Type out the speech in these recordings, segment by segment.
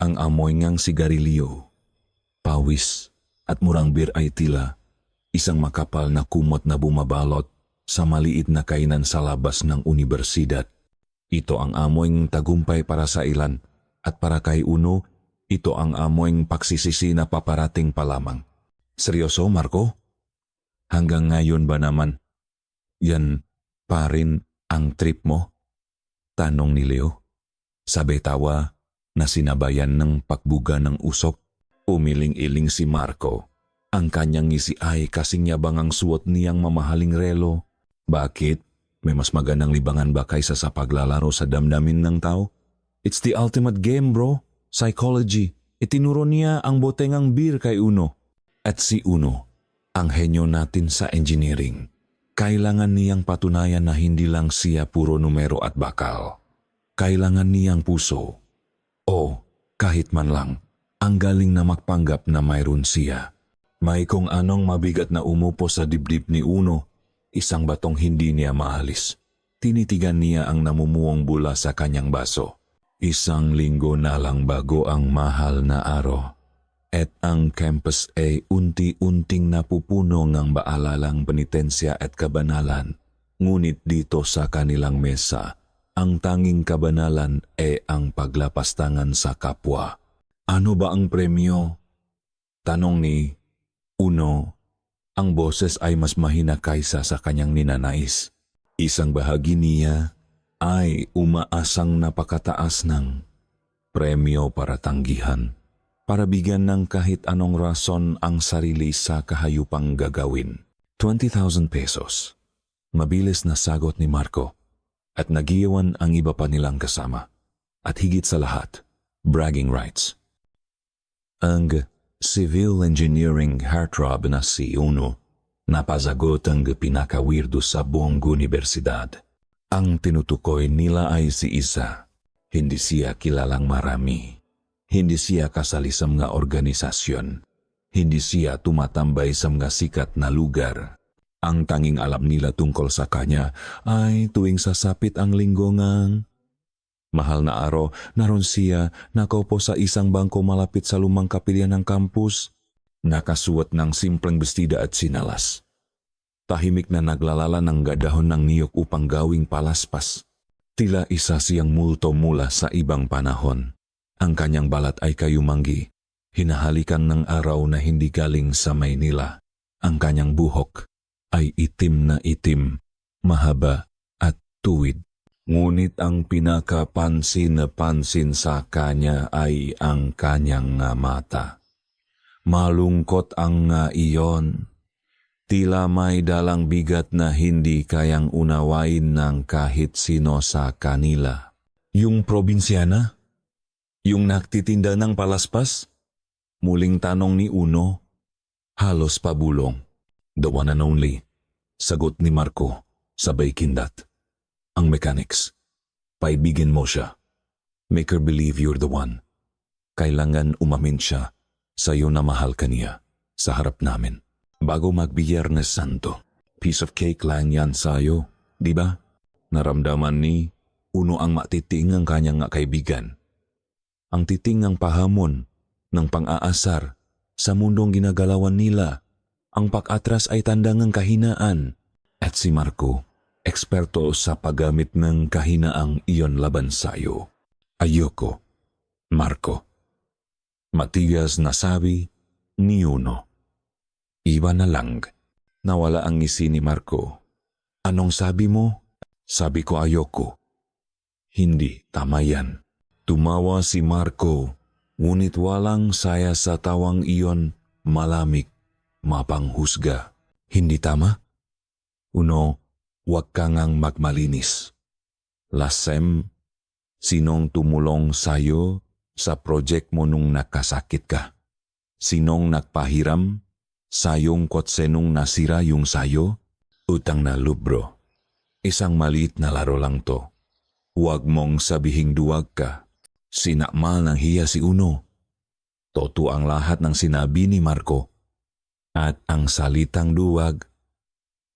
Ang amoy ngang sigarilyo, pawis at murang beer ay tila isang makapal na kumot na bumabalot sa maliit na kainan sa labas ng unibersidad. Ito ang amoy tagumpay para sa ilan at para kay Uno, ito ang amoy pagsisisi na paparating pa lamang. Seryoso, Marco? Hanggang ngayon ba naman, yan pa rin ang trip mo? Tanong ni Leo. Sabay tawa na sinabayan ng pakbuga ng usok. Umiling-iling si Marco. Ang kanyang ngisi ay kasing yabang ang suot niyang mamahaling relo. Bakit? May mas magandang libangan ba kaysa sa paglalaro sa damdamin ng tao? It's the ultimate game, bro. Psychology. Itinuro niya ang botengang beer kay Uno. At si Uno, ang henyo natin sa engineering. Kailangan niyang patunayan na hindi lang siya puro numero at bakal. Kailangan niyang puso. O kahit man lang, ang galing na magpanggap na mayroon siya. May kung anong mabigat na umupo sa dibdib ni Uno, isang batong hindi niya maalis. Tinitigan niya ang namumuong bula sa kanyang baso. Isang linggo na lang bago ang mahal na araw. At ang campus ay unti-unting napupuno ng baalalang penitensya at kabanalan. Ngunit dito sa kanilang mesa, ang tanging kabanalan ay ang paglapastangan sa kapwa. Ano ba ang premyo? Tanong ni Uno. Ang boses ay mas mahina kaysa sa kanyang ninanais. Isang bahagi niya ay umaasang napakataas ng premyo para tanggihan, para bigyan ng kahit anong rason ang sarili sa kahayupang gagawin. 20,000 pesos. Mabilis na sagot ni Marco at nagiyawan ang iba pa nilang kasama. At higit sa lahat, bragging rights. Ang civil engineering heartthrob na si Uno napasagot ang pinakawirdo sa buong universidad. Ang tinutukoy nila ay si Isa. Hindi siya kilalang marami. Hindi siya kasali sa mga organisasyon. Hindi siya tumatambay sa mga sikat na lugar. Ang tanging alam nila tungkol sa kanya ay tuwing sasapit ang linggo ngang mahal na araw, naroon siya nakaupo sa isang bangko malapit sa lumang kapilya ng kampus, nakasuot ng simpleng bestida at sinalas. Tahimik na naglalala ng gadahon ng niyok upang gawing palaspas. Tila isa siyang multo mula sa ibang panahon. Ang kanyang balat ay kayumanggi, hinahalikan ng araw na hindi galing sa Maynila. Ang kanyang buhok ay itim na itim, mahaba at tuwid. Ngunit ang pinakapansin na pansin sa kanya ay ang kanyang mata. Malungkot ang iyon. Tila may dalang bigat na hindi kayang unawain ng kahit sino sa kanila. Yung probinsyana? Yung nagtitinda ng palaspas? Muling tanong ni Uno. Halos pabulong. The one and only. Sagot ni Marco, sabay kindat. Ang mechanics. Paibigin mo siya. Make her believe you're the one. Kailangan umamin siya sa'yo na mahal ka niya sa harap namin. Bago mag-Biyernes Santo, piece of cake lang yan sa'yo, di ba? Naramdaman ni Uno ang matiting ang kanyang kaibigan. Ang titing ng pahamon, ng pang-aasar, sa mundong ginagalawan nila. Ang pag-atras ay tanda ng kahinaan. At si Marco, eksperto sa paggamit ng kahinaang iyon laban sa'yo. Ayoko, Marco. Matigas na sabi ni Uno. Iba na lang. Nawala ang ngisi ni Marco. Anong sabi mo? Sabi ko ayoko. Hindi, tama yan. Tumawa si Marco, ngunit walang saya sa tawang iyon, malamig, mapanghusga. Hindi tama? Uno, huwag ka ngang magmalinis. Lasem, sinong tumulong sa'yo sa project mo nung nakasakit ka? Sinong nagpahiram sayong kotse nung nasira yung sayo? Utang na lubro. Isang maliit na laro lang to. Huwag mong sabihing duwag ka. Sinakmal ng hiya si Uno. Totoo ang lahat ng sinabi ni Marco. At ang salitang duwag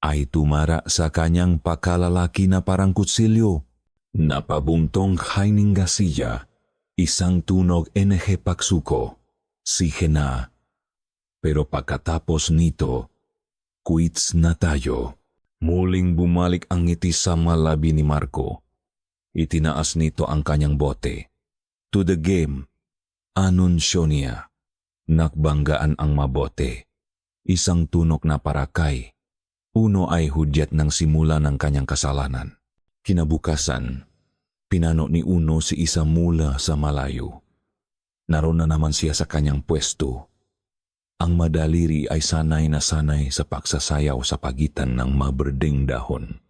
ay tumara sa kanyang pakalalaki na parang kutsilyo. Napabuntong hininga siya Isang tunog NG Paksuko, sige na. Pero pagkatapos nito, quits na tayo. Muling bumalik ang ngiti sa malabi ni Marco. Itinaas nito ang kanyang bote. To the game, anunsyo niya. Nakbanggaan ang mabote. Isang tunok na parakay. Uno ay hudyat ng simula ng kanyang kasalanan. Kinabukasan, pinano ni Uno si Isa mula sa malayo. Naroon na naman siya sa kanyang pwesto. Ang madaliri ay sanay na sanay sa pagsasayaw sa pagitan ng maberdeng dahon.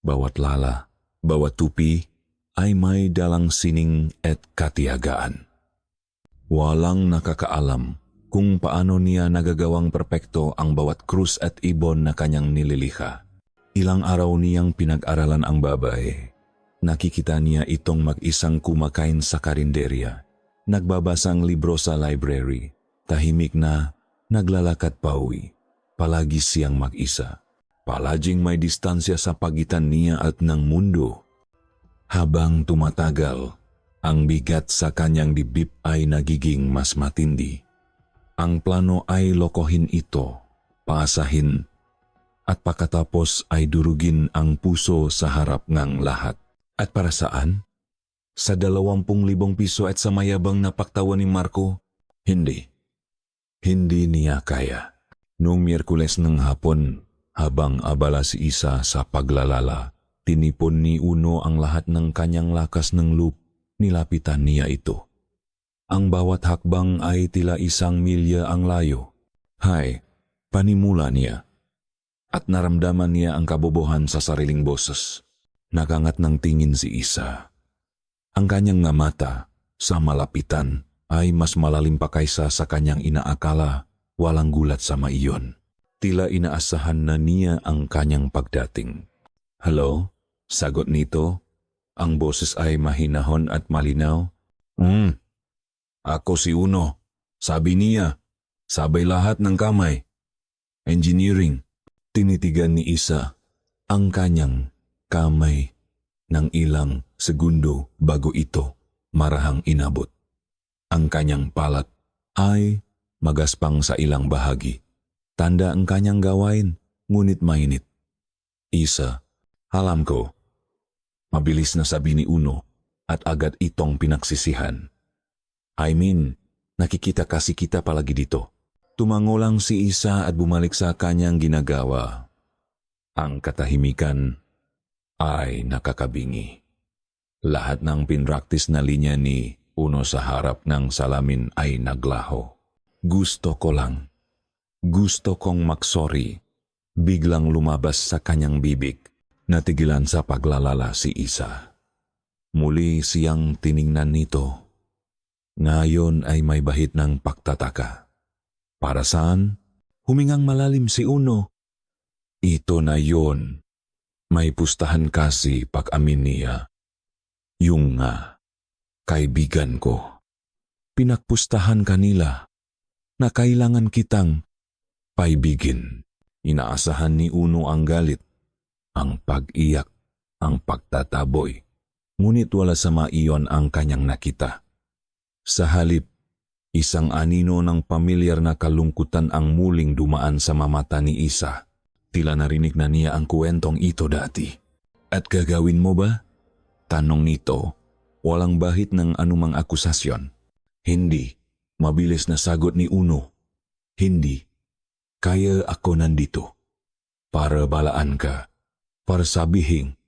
Bawat lala, bawat tupi ay may dalang sining at katiyagaan. Walang nakakaalam kung paano niya nagagawang perpekto ang bawat krus at ibon na kanyang nililikha. Ilang araw niyang pinag-aralan ang babae. Nakikita niya itong mag-isang kumakain sa karinderya, nagbabasang libro sa library, tahimik na naglalakad pauwi. Palagi siyang mag-isa. Palaging may distansya sa pagitan niya at ng mundo. Habang tumatagal, ang bigat sa kanyang dibdib ay nagiging mas matindi. Ang plano ay lokohin ito, paasahin, at pagkatapos ay durugin ang puso sa harap ng lahat. At para saan? Sa 20,000 piso at sa mayabang na paktawan ni Marco? Hindi. Hindi niya kaya. Noong Miyerkules ng hapon, habang abala si Isa sa paglalala, tinipon ni Uno ang lahat ng kanyang lakas ng loop, nilapitan niya ito. Ang bawat hakbang ay tila 1 milya ang layo. Hay, panimula niya. At naramdaman niya ang kabobohan sa sariling boses. Nagangat ng tingin si Isa. Ang kanyang nga mata, sa malapitan, ay mas malalim pa kaysa sa kanyang inaakala. Walang gulat sa maiyon. Tila inaasahan na niya ang kanyang pagdating. Hello? Sagot nito. Ang boses ay mahinahon at malinaw. Ako si Uno. Sabi niya, sabay lahat ng kamay. Engineering. Tinitigan ni Isa ang kanyang kamay ng ilang segundo bago ito marahang inabot. Ang kanyang palat ay magaspang sa ilang bahagi. Tanda ang kanyang gawain, ngunit mainit. Isa, alam ko. Mabilis na sabi ni Uno at agad itong pinagsisihan. Nakikita kasi kita palagi dito. Tumango lang si Isa at bumalik sa kanyang ginagawa. Ang katahimikan ay nakakabingi. Lahat ng pinraktis na linya ni Uno sa harap ng salamin ay naglaho. Gusto ko lang. Gusto kong magsorry. Biglang lumabas sa kanyang bibig. Natigilan sa paglalala si Isa. Muli siyang tiningnan nito. Ngayon ay may bahid ng pagtataka. Para saan? Humingang malalim si Uno. Ito na yon. May pustahan kasi pag-amin niya. Yung nga, kaibigan ko. Pinagpustahan kanila na kailangan kitang paibigin. Inaasahan ni Uno ang galit, ang pag-iyak, ang pagtataboy. Ngunit wala sa maiyon ang kanyang nakita. Sa halip, isang anino ng pamilyar na kalungkutan ang muling dumaan sa mamata ni Isa. Tila narinig na niya ang kwentong ito dati. At gagawin mo ba? Tanong nito, walang bahid ng anumang akusasyon. Hindi, mabilis na sagot ni Uno. Hindi, kaya ako nandito. Para balaan ka, para sabihin,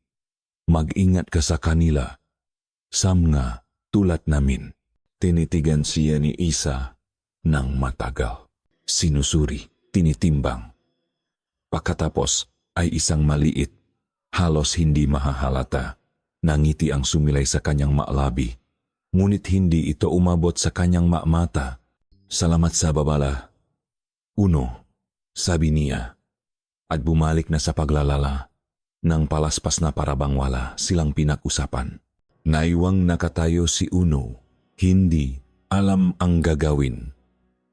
mag-ingat ka sa kanila. Sam nga, tulad namin. Tinitigan siya ni Isa ng matagal. Sinusuri, tinitimbang. Pagkatapos ay isang maliit, halos hindi mahahalata, na ngiti ang sumilay sa kanyang maalabi. Ngunit hindi ito umabot sa kanyang mata. Salamat sa babala. Uno, sabi niya, at bumalik na sa paglalala. Nang palaspas na parabang wala silang pinag-usapan. Naiwang nakatayo si Uno. Hindi alam ang gagawin.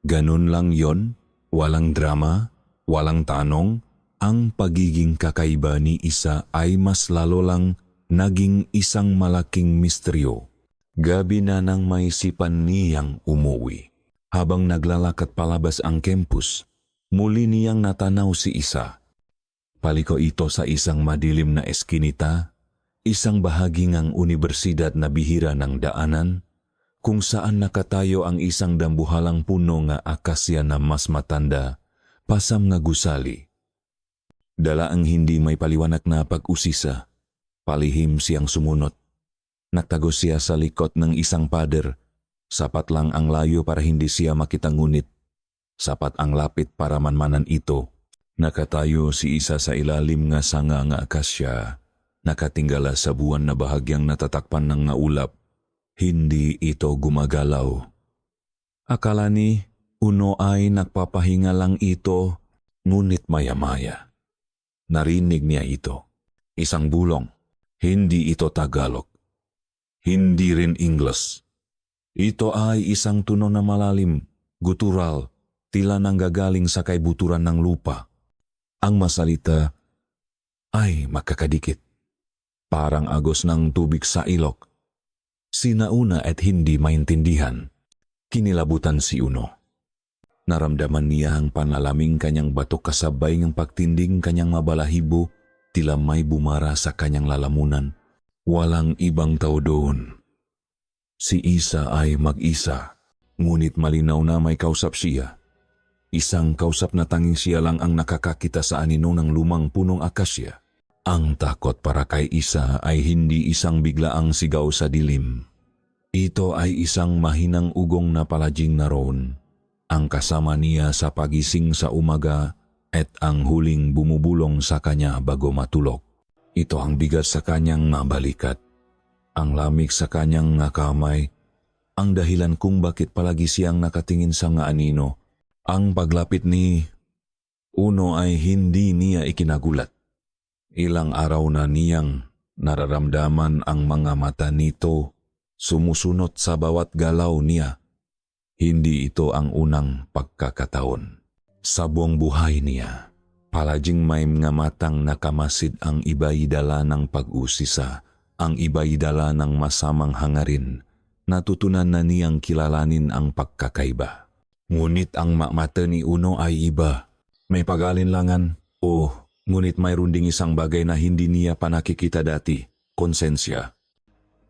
Ganun lang yon, walang drama, walang tanong. Ang pagiging kakaiba ni Isa ay mas lalo lang naging isang malaking misteryo. Gabi na nang maisipan niyang umuwi. Habang naglalakad palabas ang campus, muli niyang natanaw si Isa. Paliko ito sa isang madilim na eskinita, isang bahagi ng universidad na bihira ng daanan, kung saan nakatayo ang isang dambuhalang puno nga akasya na mas matanda, pasam nga gusali. Dala ang hindi may paliwanag na pag-usisa, palihim siyang sumunot. Nagtago siya sa likod ng isang pader. Sapat lang ang layo para hindi siya makita, ngunit sapat ang lapit para manmanan ito. Nakatayo si Isa sa ilalim nga sanga nga akasya, nakatinggala sa buwan na bahagyang natatakpan ng naulap. Hindi ito gumagalaw. Akala ni Uno ay nagpapahinga lang ito, ngunit maya-maya narinig niya ito. Isang bulong. Hindi ito Tagalog. Hindi rin English. Ito ay isang tunog na malalim, gutural, tila nanggagaling sa kaibuturan ng lupa. Ang masalita ay makakadikit, parang agos ng tubig sa ilog. Sinauna at hindi maintindihan. Kinilabutan si Uno. Naramdaman niya ang panalaming kanyang batok kasabay ng pagtinding kanyang mabalahibo, tila may bumara sa kanyang lalamunan. Walang ibang tao doon. Si Isa ay mag-isa, ngunit malinaw na may kausap siya. Isang kausap na tanging siya lang ang nakakakita sa anino ng lumang punong akasya. Ang takot para kay Isa ay hindi isang biglaang sigaw sa dilim. Ito ay isang mahinang ugong na palaging naroon, ang kasama niya sa pagising sa umaga at ang huling bumubulong sa kanya bago matulog. Ito ang bigat sa kanyang mabalikat, ang lamig sa kanyang kamay, ang dahilan kung bakit palagi siyang nakatingin sa nga anino. Ang paglapit ni Uno ay hindi niya ikinagulat. Ilang araw na niyang nararamdaman ang mga mata nito sumusunod sa bawat galaw niya. Hindi ito ang unang pagkakataon sa buong buhay niya. Palaging may mga matang nakamasid, ang iba'y dala ng pag-usisa, ang iba'y dala ng masamang hangarin. Natutunan na niyang kilalanin ang pagkakaiba. Ngunit ang mata ni Uno ay iba. May pag-alinlangan, ngunit mayroon ding isang bagay na hindi niya pa nakikita dati, konsensya.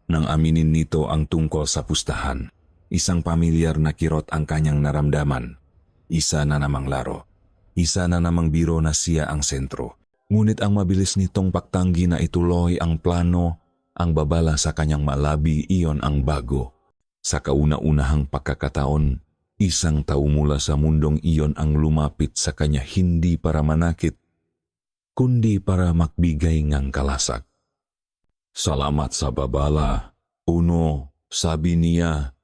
Nang aminin nito ang tungkol sa pustahan, isang pamilyar na kirot ang kanyang naramdaman. Isa na namang laro. Isa na namang biro na siya ang sentro. Ngunit ang mabilis nitong pagtanggi na ituloy ang plano, ang babala sa kanyang malabi, iyon ang bago. Sa kauna-unahang pagkakataon, isang tao mula sa mundong iyon ang lumapit sa kanya, hindi para manakit, kundi para magbigay ng kalasag. Salamat sa babala, Uno, sabi niya.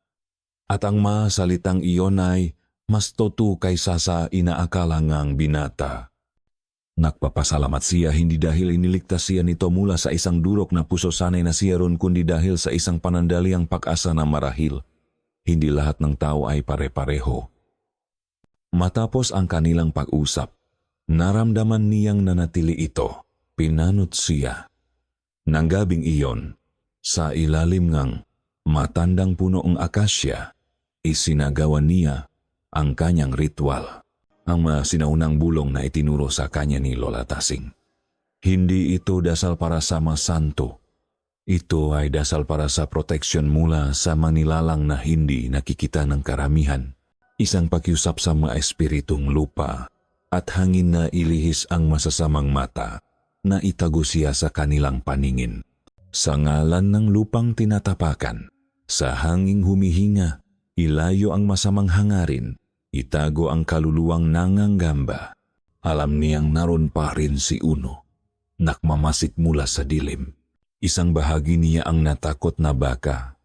At ang mga salitang iyon ay mas totoo kaysa sa inaakala ngang binata. Nagpapasalamat siya hindi dahil iniligtas siya nito mula sa isang durok na puso sanay na siya ron, kundi dahil sa isang panandaliang pag-asa na marahil hindi lahat ng tao ay pare-pareho. Matapos ang kanilang pag-usap, naramdaman niyang nanatili ito. Pinanot siya. Nang gabing iyon, sa ilalim ng matandang punoong akasya, isinagawa niya ang kanyang ritual, ang mga sinaunang bulong na itinuro sa kanya ni Lola Tasing. Hindi ito dasal para sa mga santo. Ito ay dasal para sa proteksyon mula sa manilalang na hindi nakikita ng karamihan. Isang pakiusap sa mga espiritong lupa at hangin na ilihis ang masasamang mata na itago siya sa kanilang paningin. Sa ngalan ng lupang tinatapakan, sa hanging humihinga, ilayo ang masamang hangarin, itago ang kaluluwang nanganggamba. Alam niyang naroon pa rin si Uno, nakmamasid mula sa dilim. Isang bahagi niya ang natakot na baka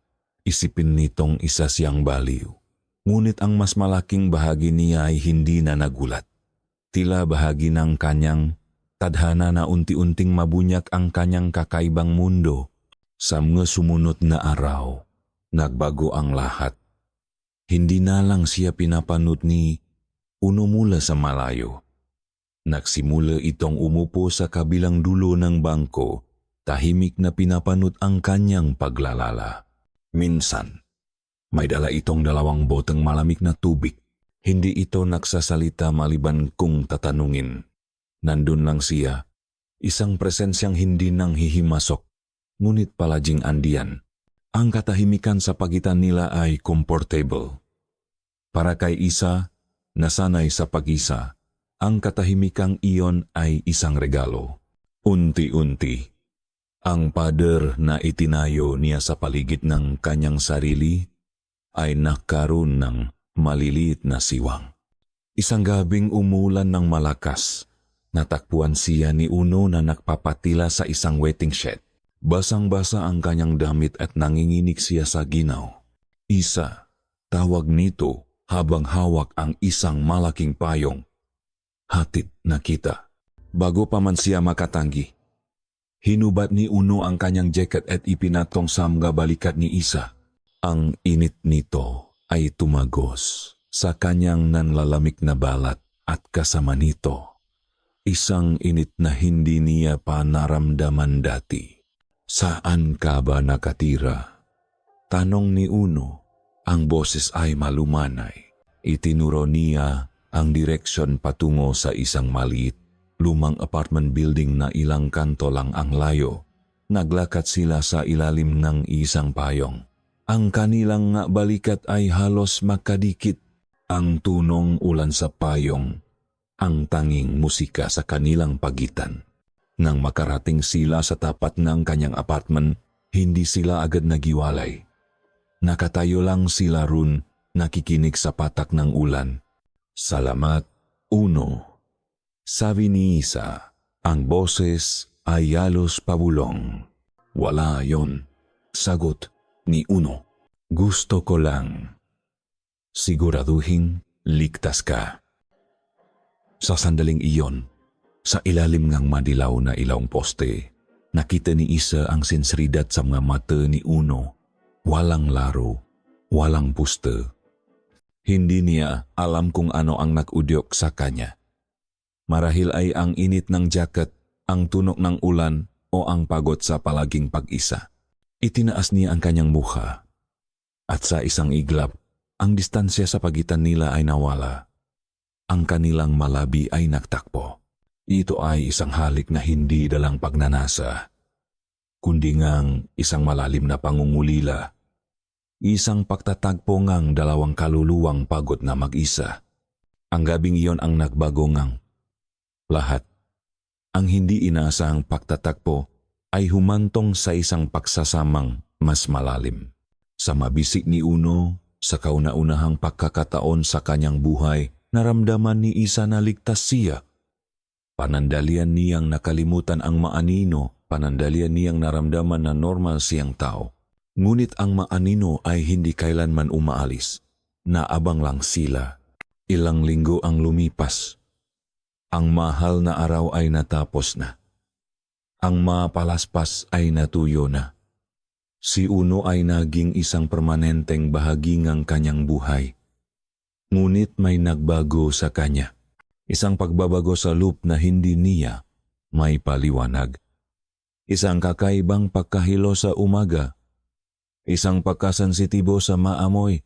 isipin nitong isa siyang baliw. Ngunit ang mas malaking bahagi niya ay hindi na nagulat. Tila bahagi ng kanyang tadhana na unti-unting mabunyak ang kanyang kakaibang mundo. Sa mga sumunod na araw, nagbago ang lahat. Hindi na lang siya pinapanood ni Uno mula sa malayo. Nagsimula itong umupo sa kabilang dulo ng bangko, tahimik na pinapanood ang kanyang paglalala. Minsan, may dala itong dalawang boteng malamig na tubig. Hindi ito nagsasalita maliban kung tatanungin. Nandun lang siya, isang presensyang hindi nang hihimasok, ngunit palaging andiyan. Ang katahimikan sa pagitan nila ay comfortable. Para kay Isa, nasanay sa pag-isa, ang katahimikang iyon ay isang regalo. Unti-unti, ang pader na itinayo niya sa paligid ng kanyang sarili ay nagkaroon ng maliliit na siwang. Isang gabing umulan ng malakas, natakpuan siya ni Uno na nagpapatila sa isang waiting shed. Basang-basa ang kanyang damit at nanginginig siya sa ginaw. Isa, tawag nito habang hawak ang isang malaking payong. Hatid na kita. Bago pa man siya makatanggi, hinubad ni Uno ang kanyang jacket at ipinatong sa mga balikat ni Isa. Ang init nito ay tumagos sa kanyang nanlalamig na balat at kasama nito, isang init na hindi niya pa naramdaman dati. Saan ka ba nakatira? Tanong ni Uno. Ang boses ay malumanay. Itinuro niya ang direksyon patungo sa isang maliit, lumang apartment building na ilang kanto lang ang layo. Naglakad sila sa ilalim ng isang payong. Ang kanilang balikat ay halos makadikit. Ang tunong ulan sa payong, ang tanging musika sa kanilang pagitan. Nang makarating sila sa tapat ng kanyang apartment, hindi sila agad nagiwalay. Nakatayo lang sila ron, nakikinig sa patak ng ulan. Salamat, Uno. Sabi ni Isa, ang boses ay halos pabulong. Wala yon, sagot ni Uno. Gusto ko lang siguraduhin ligtas ka. Sa sandaling iyon, sa ilalim ng madilaw na ilawng poste, nakita ni Isa ang sinseridad sa mga mata ni Uno. Walang laro, walang puste. Hindi niya alam kung ano ang nag-udyok sa kanya. Marahil ay ang init ng jacket, ang tunog ng ulan o ang pagod sa palaging pag-isa. Itinaas niya ang kanyang mukha. At sa isang iglap, ang distansya sa pagitan nila ay nawala. Ang kanilang malabi ay nagtakpo. Ito ay isang halik na hindi dalang pagnanasa, kundi ngang isang malalim na pangungulila. Isang pagtatagpo ngang dalawang kaluluwang pagod na mag-isa. Ang gabing iyon ang nagbago ngang lahat. Ang hindi inaasahang pagtatagpo ay humantong sa isang pagsasamang mas malalim. Sa mabisik ni Uno, sa kauna-unahang pagkakataon sa kanyang buhay, naramdaman ni Isa na ligtas siya. Panandalian niyang nakalimutan ang maanino, panandalian niyang naramdaman na normal siyang tao. Ngunit ang maanino ay hindi kailanman umaalis. Naabang lang sila. Ilang linggo ang lumipas. Ang mahal na araw ay natapos na. Ang mapalaspas ay natuyo na. Si Uno ay naging isang permanenteng bahagi ng kanyang buhay. Ngunit may nagbago sa kanya. Isang pagbabago sa loop na hindi niya may paliwanag. Isang kakaibang pagkahilo sa umaga. Isang pagkasensitibo sa maamoy.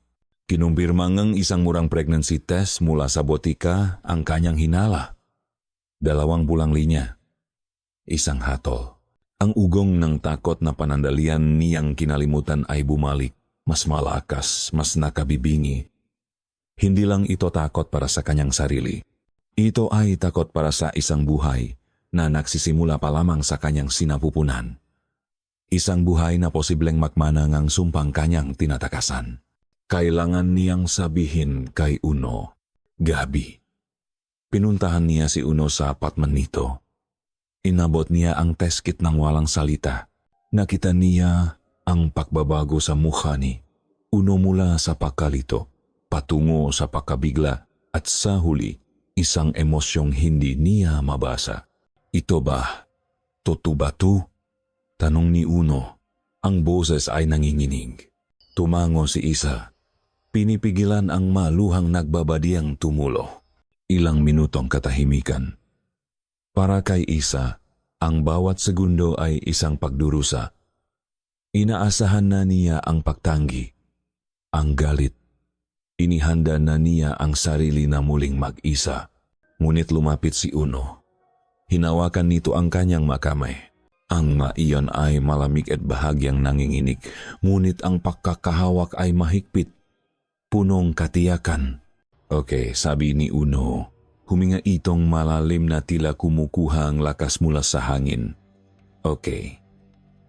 Kinumpirma ngang isang murang pregnancy test mula sa botika ang kanyang hinala. 2 bulang linya. Isang hatol. Ang ugong ng takot na panandalian niyang kinalimutan ay bumalik. Mas malakas, mas nakabibingi. Hindi lang ito takot para sa kanyang sarili. Ito ay takot para sa isang buhay na nagsisimula pa lamang sa kanyang sinapupunan. Isang buhay na posibleng makmana ngang sumpang kanyang tinatakasan. Kailangan niyang sabihin kay Uno, Gabi. Pinuntahan niya si Uno sa apartment nito. Inabot niya ang test kit ng walang salita. Nakita niya ang pagbabago sa mukha ni Uno mula sa pagkalito, patungo sa pagkabigla at sa huli, isang emosyong hindi niya mabasa. Ito ba? Totoo ba to? Tanong ni Uno. Ang boses ay nanginginig. Tumango si Isa. Pinipigilan ang maluhang nagbabadiyang tumulo. Ilang minutong katahimikan. Para kay Isa, ang bawat segundo ay isang pagdurusa. Inaasahan na niya ang pagtanggi, ang galit. Inihanda na niya ang sarili na muling mag-isa. Ngunit lumapit si Uno. Hinawakan nito ang kanyang makamay. Ang maiyon ay malamig at bahagyang nanginginig, ngunit ang pagkakahawak ay mahigpit, punong katiyakan. Okay, sabi ni Uno. Huminga itong malalim na tila kumukuha ang lakas mula sa hangin. Okay.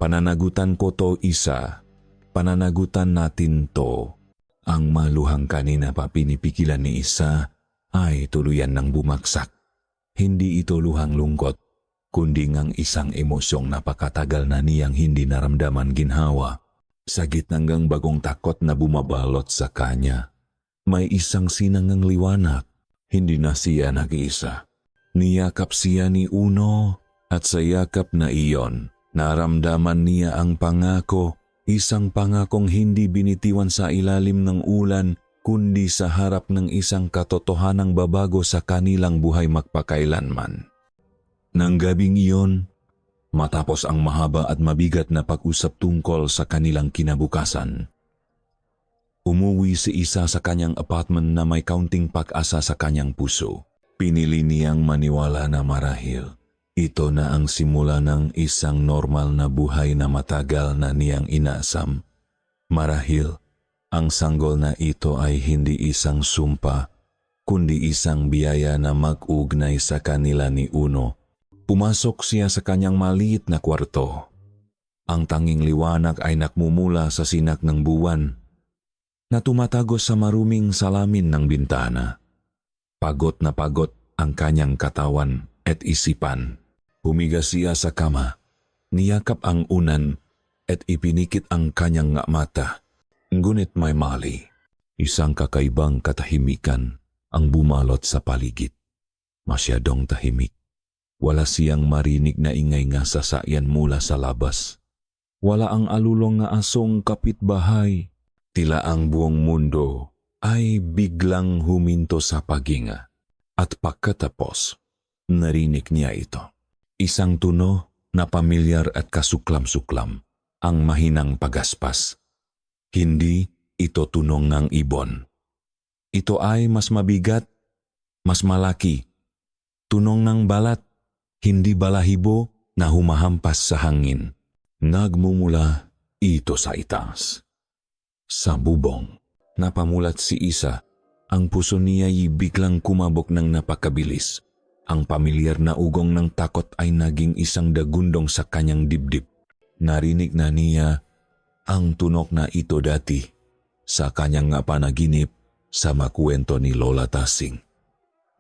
Pananagutan ko to, Isa. Pananagutan natin to. Ang maluhang kanina pa pinipigilan ni Isa ay tuluyan ng bumagsak. Hindi ito luhang lungkot, kundi ngang isang emosyong napakatagal na niyang hindi naramdaman ginhawa. Sagit hanggang bagong takot na bumabalot sa kanya. May isang sinangang liwanag. Hindi na siya nag-iisa. Niyakap siya ni Uno at sa yakap na iyon, naramdaman niya ang pangako, isang pangakong hindi binitiwan sa ilalim ng ulan, kundi sa harap ng isang katotohanang babago sa kanilang buhay magpakailanman. Nang gabing iyon, matapos ang mahaba at mabigat na pag-usap tungkol sa kanilang kinabukasan, umuwi si Isa sa kanyang apartment na may kaunting pag-asa sa kanyang puso. Pinili niyang maniwala na marahil ito na ang simula ng isang normal na buhay na matagal na niyang inaasam. Marahil ang sanggol na ito ay hindi isang sumpa, kundi isang biyaya na mag-ugnay sa kanila ni Uno. Pumasok siya sa kanyang maliit na kwarto. Ang tanging liwanag ay nakmumula sa sinak ng buwan na tumatagos sa maruming salamin ng bintana. Pagod na pagod ang kanyang katawan at isipan. Humiga siya sa kama, niyakap ang unan at ipinikit ang kanyang mata. Ngunit may mali, isang kakaibang katahimikan ang bumalot sa paligid. Masyadong tahimik. Wala siyang marinig na ingay nga sasayan mula sa labas. Wala ang alulong nga asong kapitbahay. Tila ang buong mundo ay biglang huminto sa paghinga. At pagkatapos, narinig niya ito. Isang tuno na pamilyar at kasuklam-suklam, ang mahinang pagaspas. Hindi ito tunong ng ibon. Ito ay mas mabigat, mas malaki. Tunong ng balat, hindi balahibo na humahampas sa hangin. Nagmumula ito sa itaas. Sa bubong, napamulat si Isa. Ang puso niya ay biglang kumabog ng napakabilis. Ang pamilyar na ugong ng takot ay naging isang dagundong sa kanyang dibdib. Narinig na niya ang tunok na ito dati sa kanyang panaginip sa makwento ni Lola Tasing.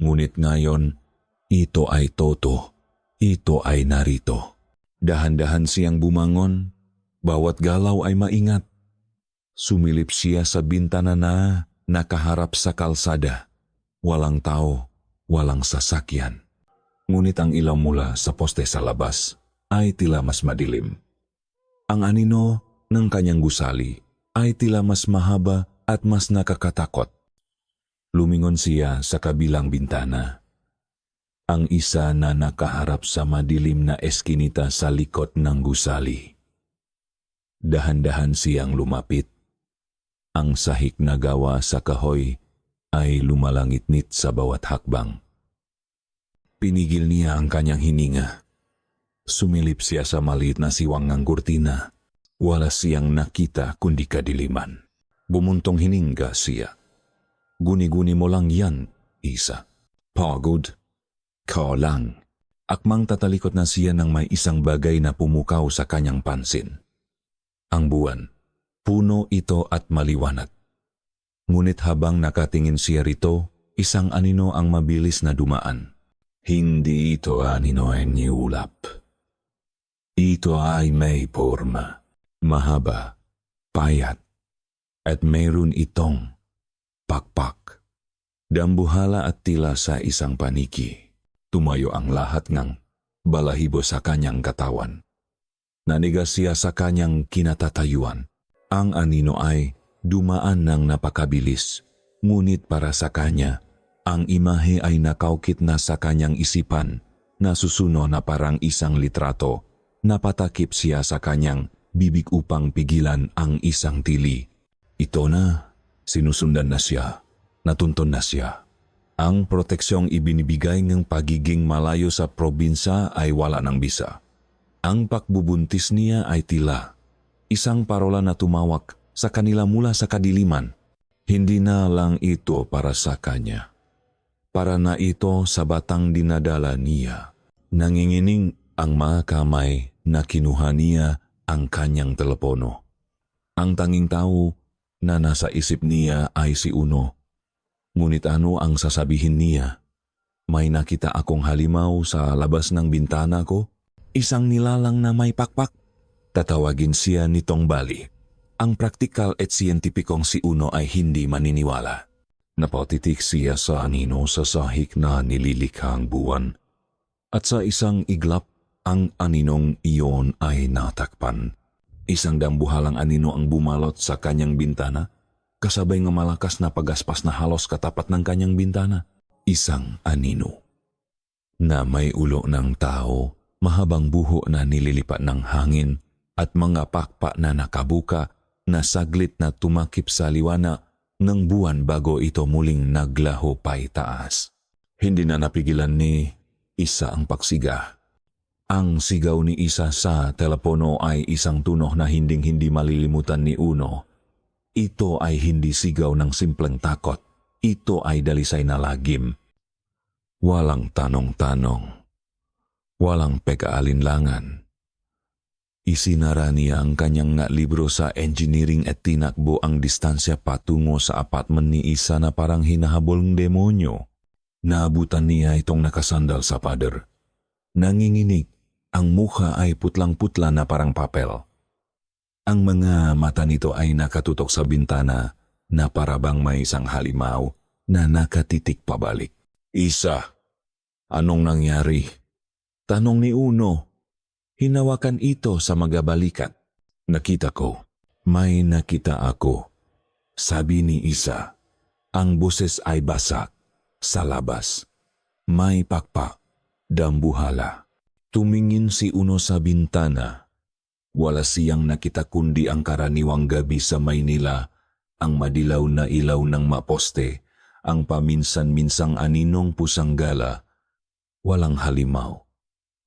Ngunit ngayon, ito ay toto. Ito ay narito. Dahan-dahan siyang bumangon. Bawat galaw ay maingat. Sumilip siya sa bintana na nakaharap sa kalsada. Walang tao, walang sasakyan. Ngunit ang ilaw mula sa poste sa labas ay tila mas madilim. Ang anino ng kanyang gusali ay tila mas mahaba at mas nakakatakot. Lumingon siya sa kabilang bintana. Ang isa na nakaharap sa madilim na eskinita sa likod ng gusali. Dahan-dahan siyang lumapit. Ang sahik na gawa sa kahoy ay lumalangit-nit sa bawat hakbang. Pinigil niya ang kanyang hininga. Sumilip siya sa maliit na siwang ng kurtina. Wala siyang nakita kundi kadiliman. Bumuntong hininga siya. Guni-guni mo lang yan, Isa. Pagod. Ka lang. Akmang tatalikot na siya nang may isang bagay na pumukaw sa kanyang pansin. Ang buwan. Puno ito at maliwanag. Ngunit habang nakatingin siya rito, isang anino ang mabilis na dumaan. Hindi ito anino ay niulap. Ito ay may forma, mahaba, payat, at mayroon itong pakpak. Dambuhala at tila sa isang paniki. Tumayo ang lahat ng balahibo sa kanyang katawan. Nanigas siya sa kanyang kinatatayuan. Ang anino ay dumaan ng napakabilis, ngunit para sa kanya, ang imahe ay nakaukit na sa kanyang isipan, nasusuno na parang isang litrato, napatakip siya sa kanyang bibig upang pigilan ang isang tili. Ito na, sinusundan na siya, natuntun na siya. Ang proteksyong ibinibigay ng pagiging malayo sa probinsya ay wala ng bisa. Ang pakbubuntis niya ay tila, isang parola na tumawak sa kanila mula sa kadiliman. Hindi na lang ito para sa kanya. Para na ito sa batang dinadala niya. Nangingining ang mga kamay na kinuha niya ang kanyang telepono. Ang tanging tao na nasa isip niya ay si Uno. Ngunit ano ang sasabihin niya? May nakita akong halimaw sa labas ng bintana ko, isang nilalang na may pakpak. Tatawagin siya nitong Bali. Ang praktikal at siyentipikong si Uno ay hindi maniniwala. Napatitik siya sa anino sa sahik na nililikhang buwan. At sa isang iglap, ang aninong iyon ay natakpan. Isang dambuhalang anino ang bumalot sa kanyang bintana, kasabay ng malakas na pagaspas na halos katapat ng kanyang bintana. Isang anino na may ulo ng tao, mahabang buho na nililipat ng hangin, at mga pakpa na nakabuka na saglit na tumakip sa liwana ng buwan bago ito muling naglaho paitaas. Hindi na napigilan ni Isa ang pagsiga. Ang sigaw ni Isa sa telepono ay isang tunog na hinding-hindi malilimutan ni Uno. Ito ay hindi sigaw ng simpleng takot. Ito ay dalisay na lagim. Walang tanong-tanong. Walang pag-aalinlangan. Isinara niya ang kanyang libro sa engineering at tinakbo ang distansya patungo sa apartment ni Isa na parang hinahabol ng demonyo. Naabutan niya itong nakasandal sa pader. Nanginginig, ang mukha ay putlang-putla na parang papel. Ang mga mata nito ay nakatutok sa bintana na parabang may isang halimaw na nakatitik pabalik. Isa, anong nangyari? Tanong ni Uno. Hinawakan ito sa magabalikat. Nakita ko. May nakita ako. Sabi ni Isa. Ang boses ay basak. Sa labas. May pakpak. Dambuhala. Tumingin si Uno sa bintana. Wala siyang nakita kundi ang karaniwang gabi sa Maynila, ang madilaw na ilaw ng maposte, ang paminsan-minsang aninong pusanggala. Walang halimaw.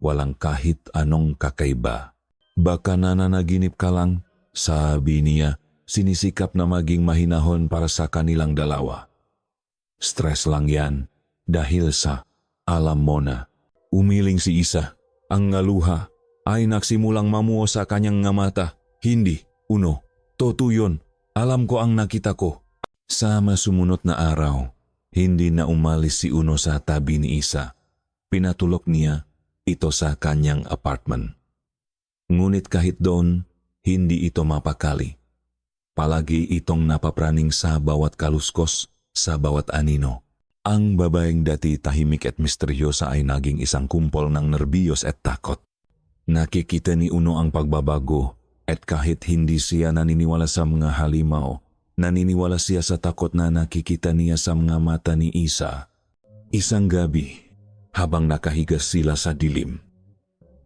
Walang kahit anong kakaiba. Baka nananaginip ka lang, sabi niya, sinisikap na maging mahinahon para sa kanilang dalawa. Stress lang yan, dahil sa, alam mo na, umiling si Isa. Ang ngaluha ay nagsimulang mamuo sa kanyang nga mata. Hindi, Uno, totoo yun. Alam ko ang nakita ko. Sa masumunod na araw, hindi na umalis si Uno sa tabi ni Isa. Pinatulok niya ito sa kanyang apartment. Ngunit kahit doon, hindi ito mapakali. Palagi itong napapraning sa bawat kaluskos, sa bawat anino. Ang babaeng dati tahimik at misteryosa ay naging isang kumpol ng nerbiyos at takot. Nakikita ni Uno ang pagbabago at kahit hindi siya naniniwala sa mga halimaw, naniniwala siya sa takot na nakikita niya sa mga mata ni Isa. Isang gabi, habang nakahiga sila sa dilim,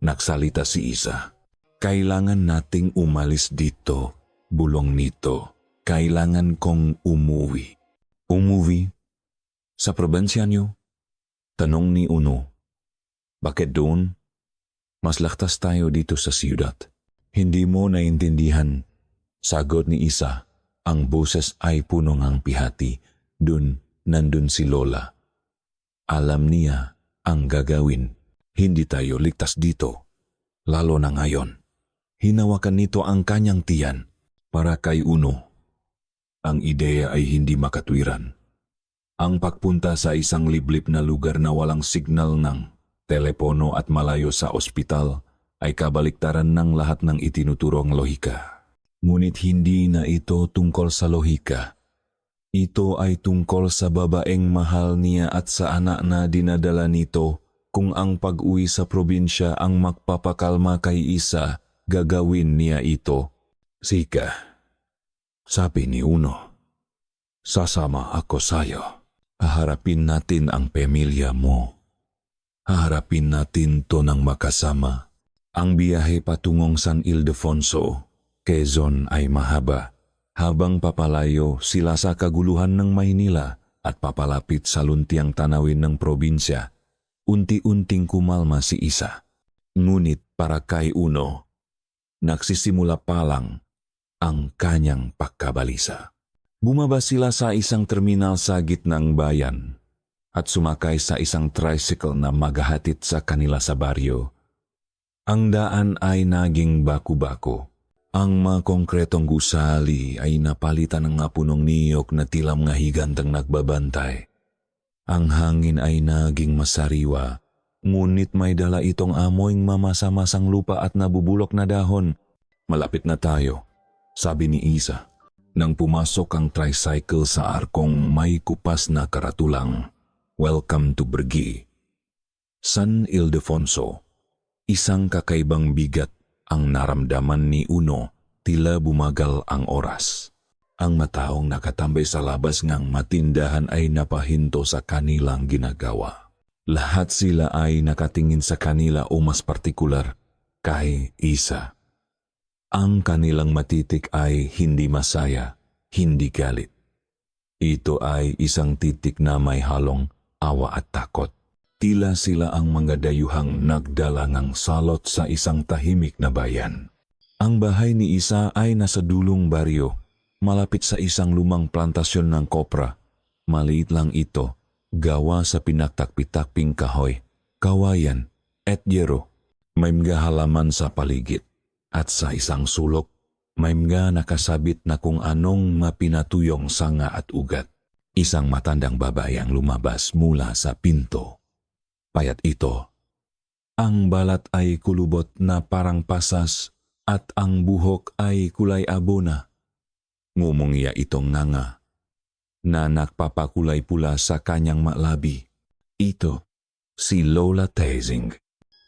nagsalita si Isa. Kailangan nating umalis dito, bulong nito. Kailangan kong umuwi. Umuwi? Sa probinsya niyo? Tanong ni Uno. Bakit doon? Mas laktas tayo dito sa siyudad. Hindi mo naintindihan. Sagot ni Isa. Ang boses ay puno ng pihati. Nandun si Lola. Alam niya ang gagawin. Hindi tayo ligtas dito. Lalo na ngayon. Hinawakan nito ang kanyang tiyan. Para kay Uno, ang ideya ay hindi makatwiran. Ang pagpunta sa isang liblib na lugar na walang signal ng telepono at malayo sa ospital ay kabaliktaran ng lahat ng itinuturong lohika. Ngunit hindi na ito tungkol sa lohika. Ito ay tungkol sa babaeng mahal niya at sa anak na dinadala nito. Kung ang pag-uwi sa probinsya ang magpapakalma kay Isa, gagawin niya ito. Sika, sabi ni Uno, sasama ako sa'yo. Haharapin natin ang pamilya mo. Haharapin natin to ng makasama. Ang biyahe patungong San Ildefonso Quezon ay mahaba. Habang papalayo sila sa kaguluhan ng Maynila at papalapit sa luntiang tanawin ng probinsya, unti-unting kumalma si Isa. Ngunit para kay Uno, nagsisimula pa lang ang kanyang pagkabalisa. Bumaba sila sa isang terminal sa gitnang bayan at sumakay sa isang tricycle na maghahatid sa kanila sa baryo. Ang daan ay naging baku-bako. Ang mga konkretong gusali ay napalitan ng mga punong niyok na tila mga higantang nagbabantay. Ang hangin ay naging masariwa, ngunit may dala itong amoyng mamasa-masang lupa at nabubulok na dahon. Malapit na tayo, sabi ni Isa. Nang pumasok ang tricycle sa arkong may kupas na karatulang, "Welcome to Brgy." San Ildefonso. Isang kakaibang bigat ang naramdaman ni Uno, tila bumagal ang oras. Ang mataong nakatambay sa labas ng matindahan ay napahinto sa kanilang ginagawa. Lahat sila ay nakatingin sa kanila o mas partikular, kay Isa. Ang kanilang matitik ay hindi masaya, hindi galit. Ito ay isang titik na may halong awa at takot. Tila sila ang mga dayuhang nagdala ng salot sa isang tahimik na bayan. Ang bahay ni Isa ay nasa dulong baryo, malapit sa isang lumang plantasyon ng kopra. Maliit lang ito, gawa sa pinaktakpitakping kahoy, kawayan, at yero. May mga halaman sa paligid, at sa isang sulok, may mga nakasabit na kung anong mapinatuyong sanga at ugat. Isang matandang babae ang lumabas mula sa pinto. Payat ito. Ang balat ay kulubot na parang pasas at ang buhok ay kulay abona. Ngumungiya itong nganga na nagpapakulay pula sa kanyang malabi. Ito, si Lola Tezing.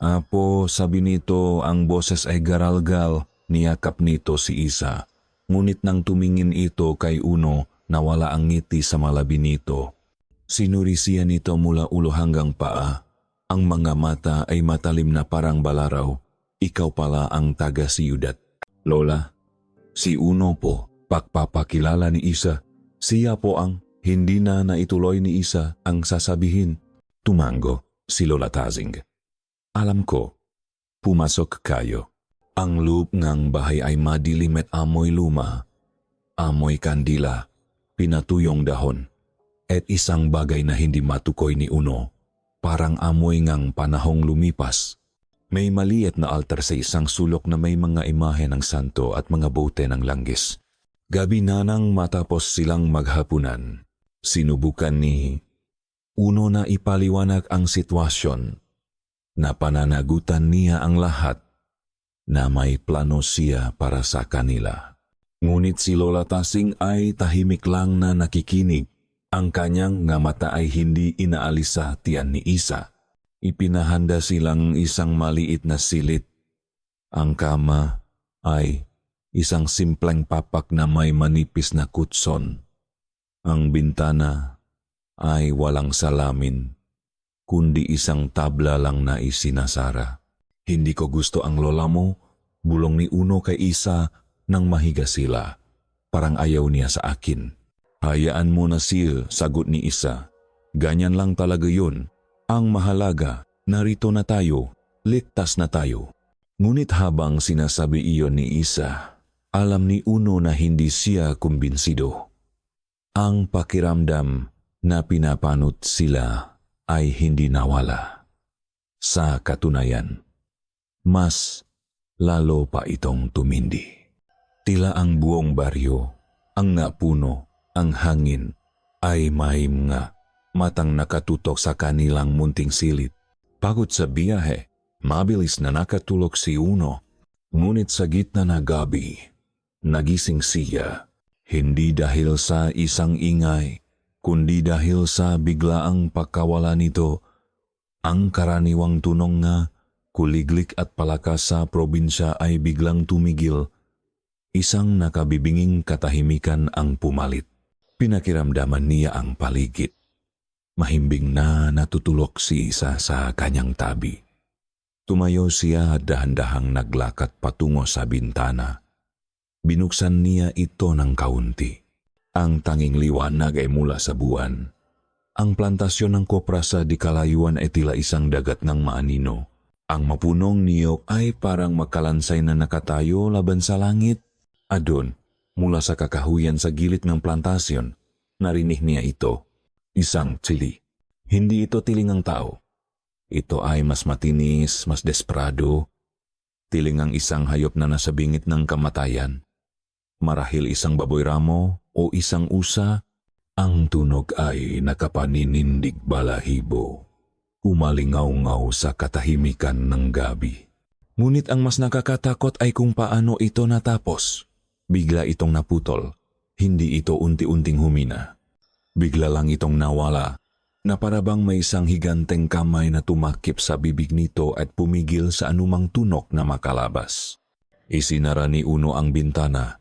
Apo, sabi nito, ang boses ay garalgal. Niyakap nito si Isa. Ngunit nang tumingin ito kay Uno, nawala ang ngiti sa malabi nito. Sinurisiya nito mula ulo hanggang paa. Ang mga mata ay matalim na parang balaraw. Ikaw pala ang taga-siyudad. Lola, si Uno po, pagpapakilala ni Isa. Siya po ang hindi na naituloy ni Isa ang sasabihin. Tumango si Lola Tazing. Alam ko, pumasok kayo. Ang loob ng bahay ay madilim at amoy luma, amoy kandila, pinatuyong dahon, at isang bagay na hindi matukoy ni Uno. Parang amoy ngang panahong lumipas. May maliit na altar sa isang sulok na may mga imahe ng santo at mga bote ng langgis. Gabi na nang matapos silang maghapunan, sinubukan ni Uno na ipaliwanag ang sitwasyon. Napananagutan niya ang lahat na may plano siya para sa kanila. Ngunit si Lola Tasing ay tahimik lang na nakikinig. Ang kanyang nga mata ay hindi inaalis sa tiyan ni Isa. Ipinahanda silang isang maliit na silid. Ang kama ay isang simpleng papak na may manipis na kutson. Ang bintana ay walang salamin, kundi isang tabla lang na isinasara. Hindi ko gusto ang lola mo, bulong ni Uno kay Isa nang mahiga sila. Parang ayaw niya sa akin. Hayaan mo na Sil, sagot ni Isa. Ganyan lang talaga yun. Ang mahalaga, narito na tayo, ligtas na tayo. Ngunit habang sinasabi iyon ni Isa, alam ni Uno na hindi siya kumbinsido. Ang pakiramdam na pinapanot sila ay hindi nawala. Sa katunayan, mas lalo pa itong tumindi. Tila ang buong baryo, ang napuno, ang hangin, ay may mga matang nakatutok sa kanilang munting silid. Pagod sa biyahe, mabilis na nakatulog si Uno. Ngunit sa gitna na gabi, nagising siya. Hindi dahil sa isang ingay, kundi dahil sa biglaang pagkawala nito. Ang karaniwang tunong nga kuliglik at palakas sa probinsya ay biglang tumigil. Isang nakabibinging katahimikan ang pumalit. Pinakiramdaman niya ang paligid. Mahimbing na natutulog si Isa sa kanyang tabi. Tumayo siya at dahan-dahang naglakad patungo sa bintana. Binuksan niya ito ng kaunti. Ang tanging liwanag ay mula sa buwan. Ang plantasyon ng kopra sa di kalayuan ay tila isang dagat ng maanino. Ang mapunong niyog ay parang makalansay na nakatayo laban sa langit. Adun, mula sa kakahuyan sa gilid ng plantasyon, narinig niya ito. Isang tili. Hindi ito tiling ng tao. Ito ay mas matinis, mas desperado. Tiling ang isang hayop na nasa bingit ng kamatayan. Marahil isang baboy ramo o isang usa, ang tunog ay nakapaninindig balahibo. Umalingaw-ngaw sa katahimikan ng gabi. Ngunit ang mas nakakatakot ay kung paano ito natapos. Bigla itong naputol. Hindi ito unti-unting humina. Bigla lang itong nawala, na parabang may isang higanteng kamay na tumakip sa bibig nito at pumigil sa anumang tunok na makalabas. Isinara ni Uno ang bintana.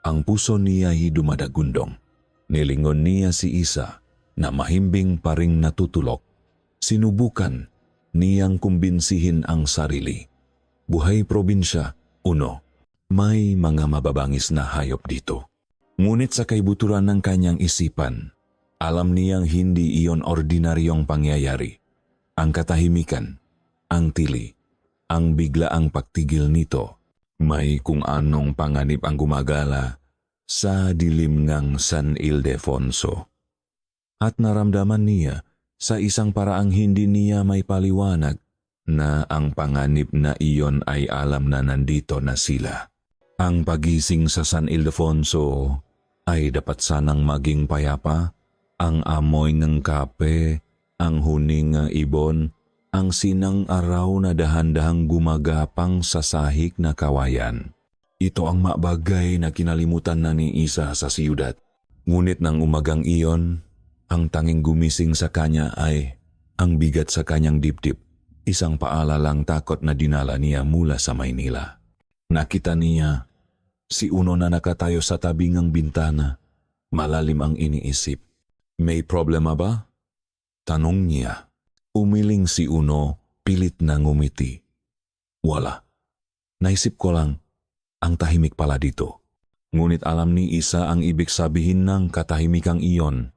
Ang puso niya ay dumadagundong. Nilingon niya si Isa na mahimbing pa ring natutulog. Sinubukan niyang kumbinsihin ang sarili. Buhay probinsya, Uno. May mga mababangis na hayop dito. Ngunit sa kaibuturan ng kanyang isipan, alam niyang hindi iyon ordinaryong pangyayari. Ang katahimikan, ang tili, ang biglaang pagtigil nito, may kung anong panganib ang gumagala sa dilim ng San Ildefonso. At naramdaman niya sa isang paraang hindi niya may paliwanag na ang panganib na iyon ay alam na nandito na sila. Ang pagising sa San Ildefonso ay dapat sanang maging payapa. Ang amoy ng kape, ang huning nga ibon, ang sinang araw na dahan-dahang gumagapang sa sahig na kawayan. Ito ang mabagay na kinalimutan na ni Isa sa siyudad. Ngunit nang umagang iyon, ang tanging gumising sa kanya ay ang bigat sa kanyang dibdib, isang paalalang takot na dinala niya mula sa Maynila. Nakita niya si Uno na nakatayo sa tabi ng bintana, malalim ang iniisip. May problema ba? Tanong niya. Umiling si Uno, pilit na ngumiti. Wala. Naisip ko lang, ang tahimik pala dito. Ngunit alam ni Isa ang ibig sabihin ng katahimikang iyon.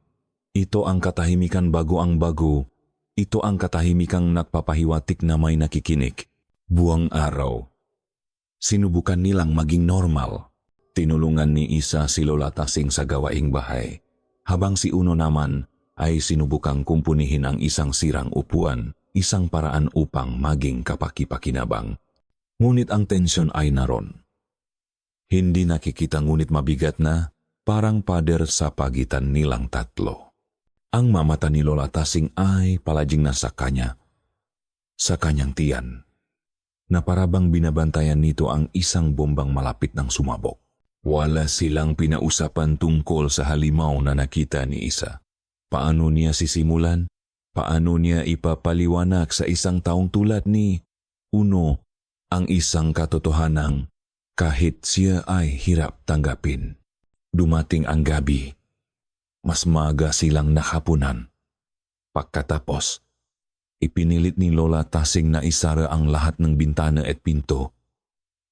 Ito ang katahimikan bago ang bago. Ito ang katahimikang nagpapahiwatig na may nakikinig. Buwang araw. Sinubukan nilang maging normal. Tinulungan ni Isa si Lola Tasing sa gawaing bahay. Habang si Uno naman ay sinubukang kumpunihin ang isang sirang upuan, isang paraan upang maging kapaki-pakinabang. Ngunit ang tensyon ay naron. Hindi nakikita ngunit mabigat na, parang pader sa pagitan nilang tatlo. Ang mamata ni Lola Tasing ay palaging nasa kanya, sa kanyang tiyan, na parabang binabantayan nito ang isang bombang malapit ng sumabog. Wala silang pinausapan tungkol sa halimaw na nakita ni Isa. Paano niya sisimulan? Paano niya ipapaliwanag sa isang taong tulad ni Uno ang isang katotohanang kahit siya ay hirap tanggapin? Dumating ang gabi. Mas maaga silang nakapunan. Pagkatapos, ipinilit ni Lola Tasing na isara ang lahat ng bintana at pinto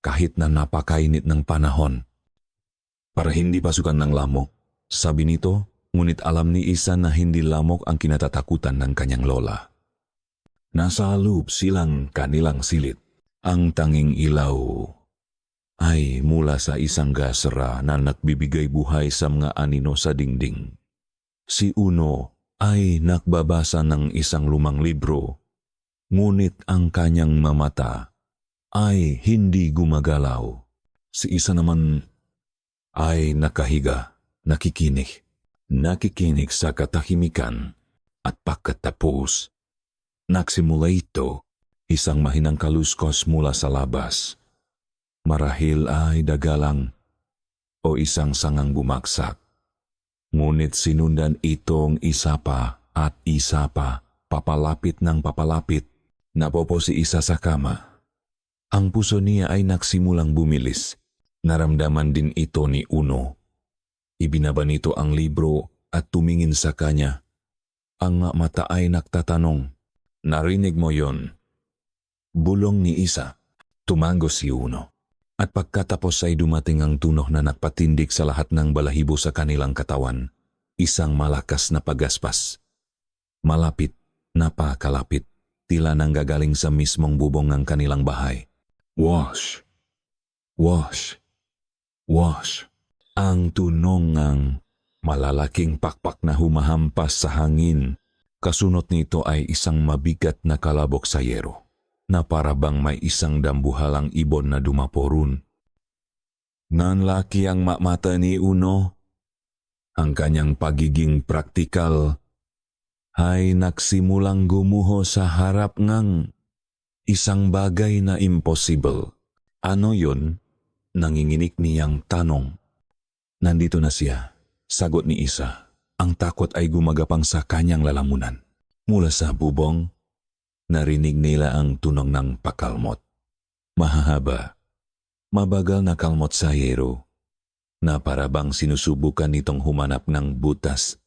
kahit na napakainit ng panahon. Para hindi pasukan ng lamok, sabi nito, ngunit alam ni Isa na hindi lamok ang kinatatakutan ng kanyang lola. Nasa loob silang kanilang silid. Ang tanging ilaw ay mula sa isang gasra na nagbibigay buhay sa mga anino sa dingding. Si Uno ay nakbabasa ng isang lumang libro, ngunit ang kanyang mamata ay hindi gumagalaw. Si Isa naman ay nakahiga, nakikinig sa katahimikan at pagkatapos, nagsimula ito, isang mahinang kaluskos mula sa labas. Marahil ay dagalang o isang sangang bumagsak. Ngunit sinundan itong isa pa at isa pa, papalapit ng papalapit, napopo si Isa sa kama. Ang puso niya ay nagsimulang bumilis. Naramdaman din ito ni Uno. Ibinaba nito ang libro at tumingin sa kanya. Ang mata ay nagtatanong, "Narinig mo yon?" Bulong ni Isa. Tumango si Uno. At pagkatapos ay dumating ang tunog na nagpatindig sa lahat ng balahibo sa kanilang katawan. Isang malakas na pagaspas. Malapit, napakalapit, tila nanggagaling sa mismong bubong ng kanilang bahay. Wash! Wash! Wash! Ang tunog ng malalaking pakpak na humahampas sa hangin. Kasunod nito ay isang mabigat na kalabok sa yero, na parabang may isang dambuhalang ibon na dumaporun. Nanlaki ang mata ni Uno. Ang kanyang pagiging praktikal ay nagsimulang gumuho sa harap ng isang bagay na impossible. Ano yun? Nanginginig niyang tanong. Nandito na siya. Sagot ni Isa. Ang takot ay gumagapang sa kanyang lalamunan. Mula sa bubong, narinig nila ang tunog ng pakalmot. Mahahaba, mabagal na kalmot sa yero, na parabang sinusubukan nitong humanap ng butas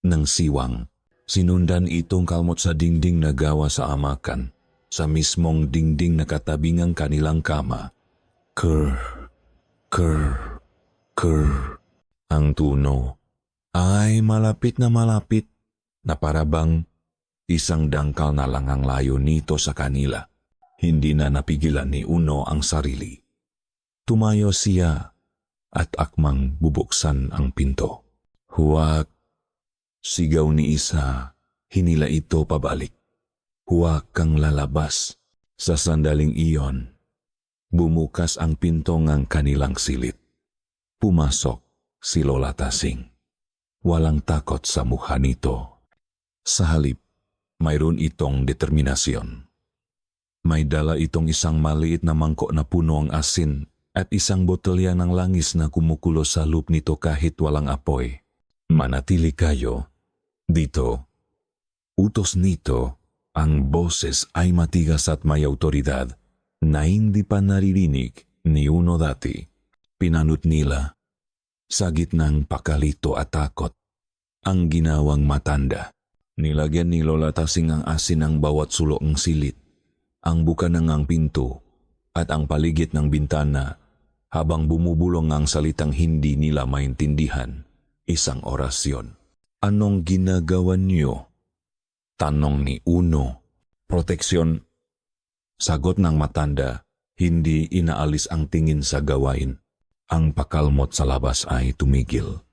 ng siwang. Sinundan itong kalmot sa dingding na gawa sa amakan, sa mismong dingding na katabing ang kanilang kama. Kurr, kurr, kurr. Ang tuno ay malapit na parabang isang dangkal na lang ang layo nito sa kanila. Hindi na napigilan ni Uno ang sarili. Tumayo siya at akmang bubuksan ang pinto. Huwag! Sigaw ni Isa, hinila ito pabalik. Huwag kang lalabas. Sa sandaling iyon, bumukas ang pinto ng kanilang silid. Pumasok si Lola Tasing. Walang takot sa mukha nito. Sa halip, mayroon itong determinasyon. May dala itong isang maliit na mangkok na puno ng asin at isang botelya ng langis na kumukulo sa loob nito kahit walang apoy. Manatili kayo dito. Utos nito, ang boses ay matigas at may autoridad na hindi pa naririnig ni Uno dati. Pinanut nila sa gitnang pakalito at takot ang ginawang matanda. Nilagyan ni Lola Tasing ang asin ng bawat sulok ng silid, ang buka ng ang pinto at ang paligid ng bintana habang bumubulong ang salitang hindi nila maintindihan. Isang orasyon. Anong ginagawa niyo? Tanong ni Uno. Proteksyon. Sagot ng matanda, hindi inaalis ang tingin sa gawain. Ang pakalmot sa labas ay tumigil.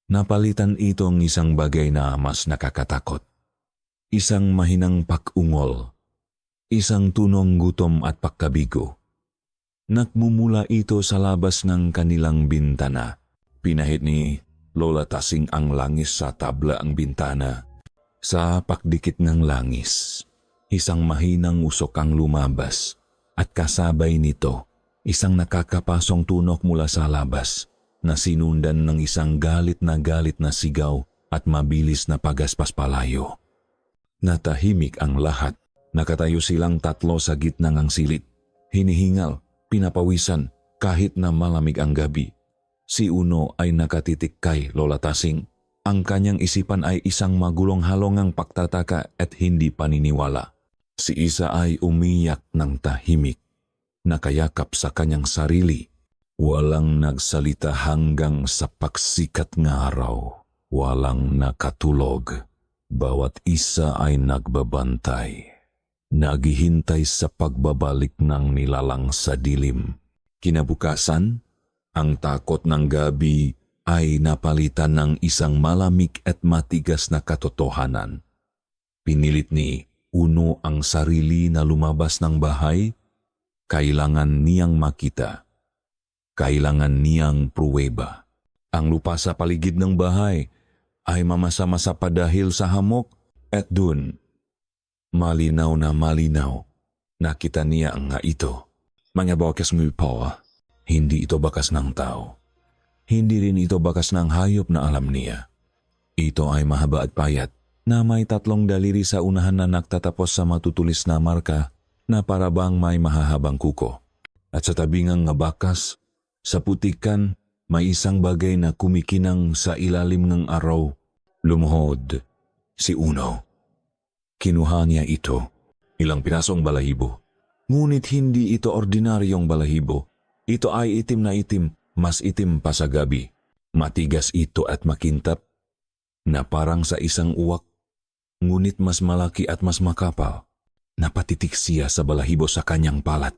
Napalitan itong isang bagay na mas nakakatakot. Isang mahinang pakungol. Isang tunong gutom at pagkabigo. Nagmumula ito sa labas ng kanilang bintana. Pinahid ni Lola Tasing ang langis sa tabla ang bintana. Sa pakdikit ng langis, isang mahinang usok ang lumabas at kasabay nito, isang nakakapasong tunok mula sa labas na sinundan ng isang galit na sigaw at mabilis na pagaspas palayo. Natahimik ang lahat. Nakatayo silang tatlo sa gitna ng silid. Hinihingal, pinapawisan kahit na malamig ang gabi. Si Uno ay nakatitik kay Lola Tasing. Ang kanyang isipan ay isang magulong halongang pagtataka at hindi paniniwala. Si Isa ay umiyak ng tahimik. Nakayakap sa kanyang sarili. Walang nagsalita hanggang sa pagsikat ng araw. Walang nakatulog. Bawat isa ay nagbabantay. Naghihintay sa pagbabalik ng nilalang sa dilim. Kinabukasan, ang takot ng gabi ay napalitan ng isang malamig at matigas na katotohanan. Pinilit ni Uno ang sarili na lumabas ng bahay. Kailangan niyang makita. Kailangan niyang pruweba. Ang lupa sa paligid ng bahay ay mamasa-masa pa dahil sa hamok at dun, malinaw na malinaw, nakita niya ang nga ito. Mga bakas ng lupa, hindi ito bakas ng tao. Hindi rin ito bakas ng hayop na alam niya. Ito ay mahaba at payat na may 3 daliri sa unahan na nagtatapos sa matutulis na marka na parabang may mahahabang kuko. At sa tabingang nga bakas, sa putikan, may isang bagay na kumikinang sa ilalim ng araw. Lumuhod si Uno. Kinuha niya ito, ilang pirasong balahibo. Ngunit hindi ito ordinaryong balahibo. Ito ay itim na itim, mas itim pa sa gabi. Matigas ito at makintap, na parang sa isang uwak, ngunit mas malaki at mas makapal. Napatitik siya sa balahibo sa kanyang palat.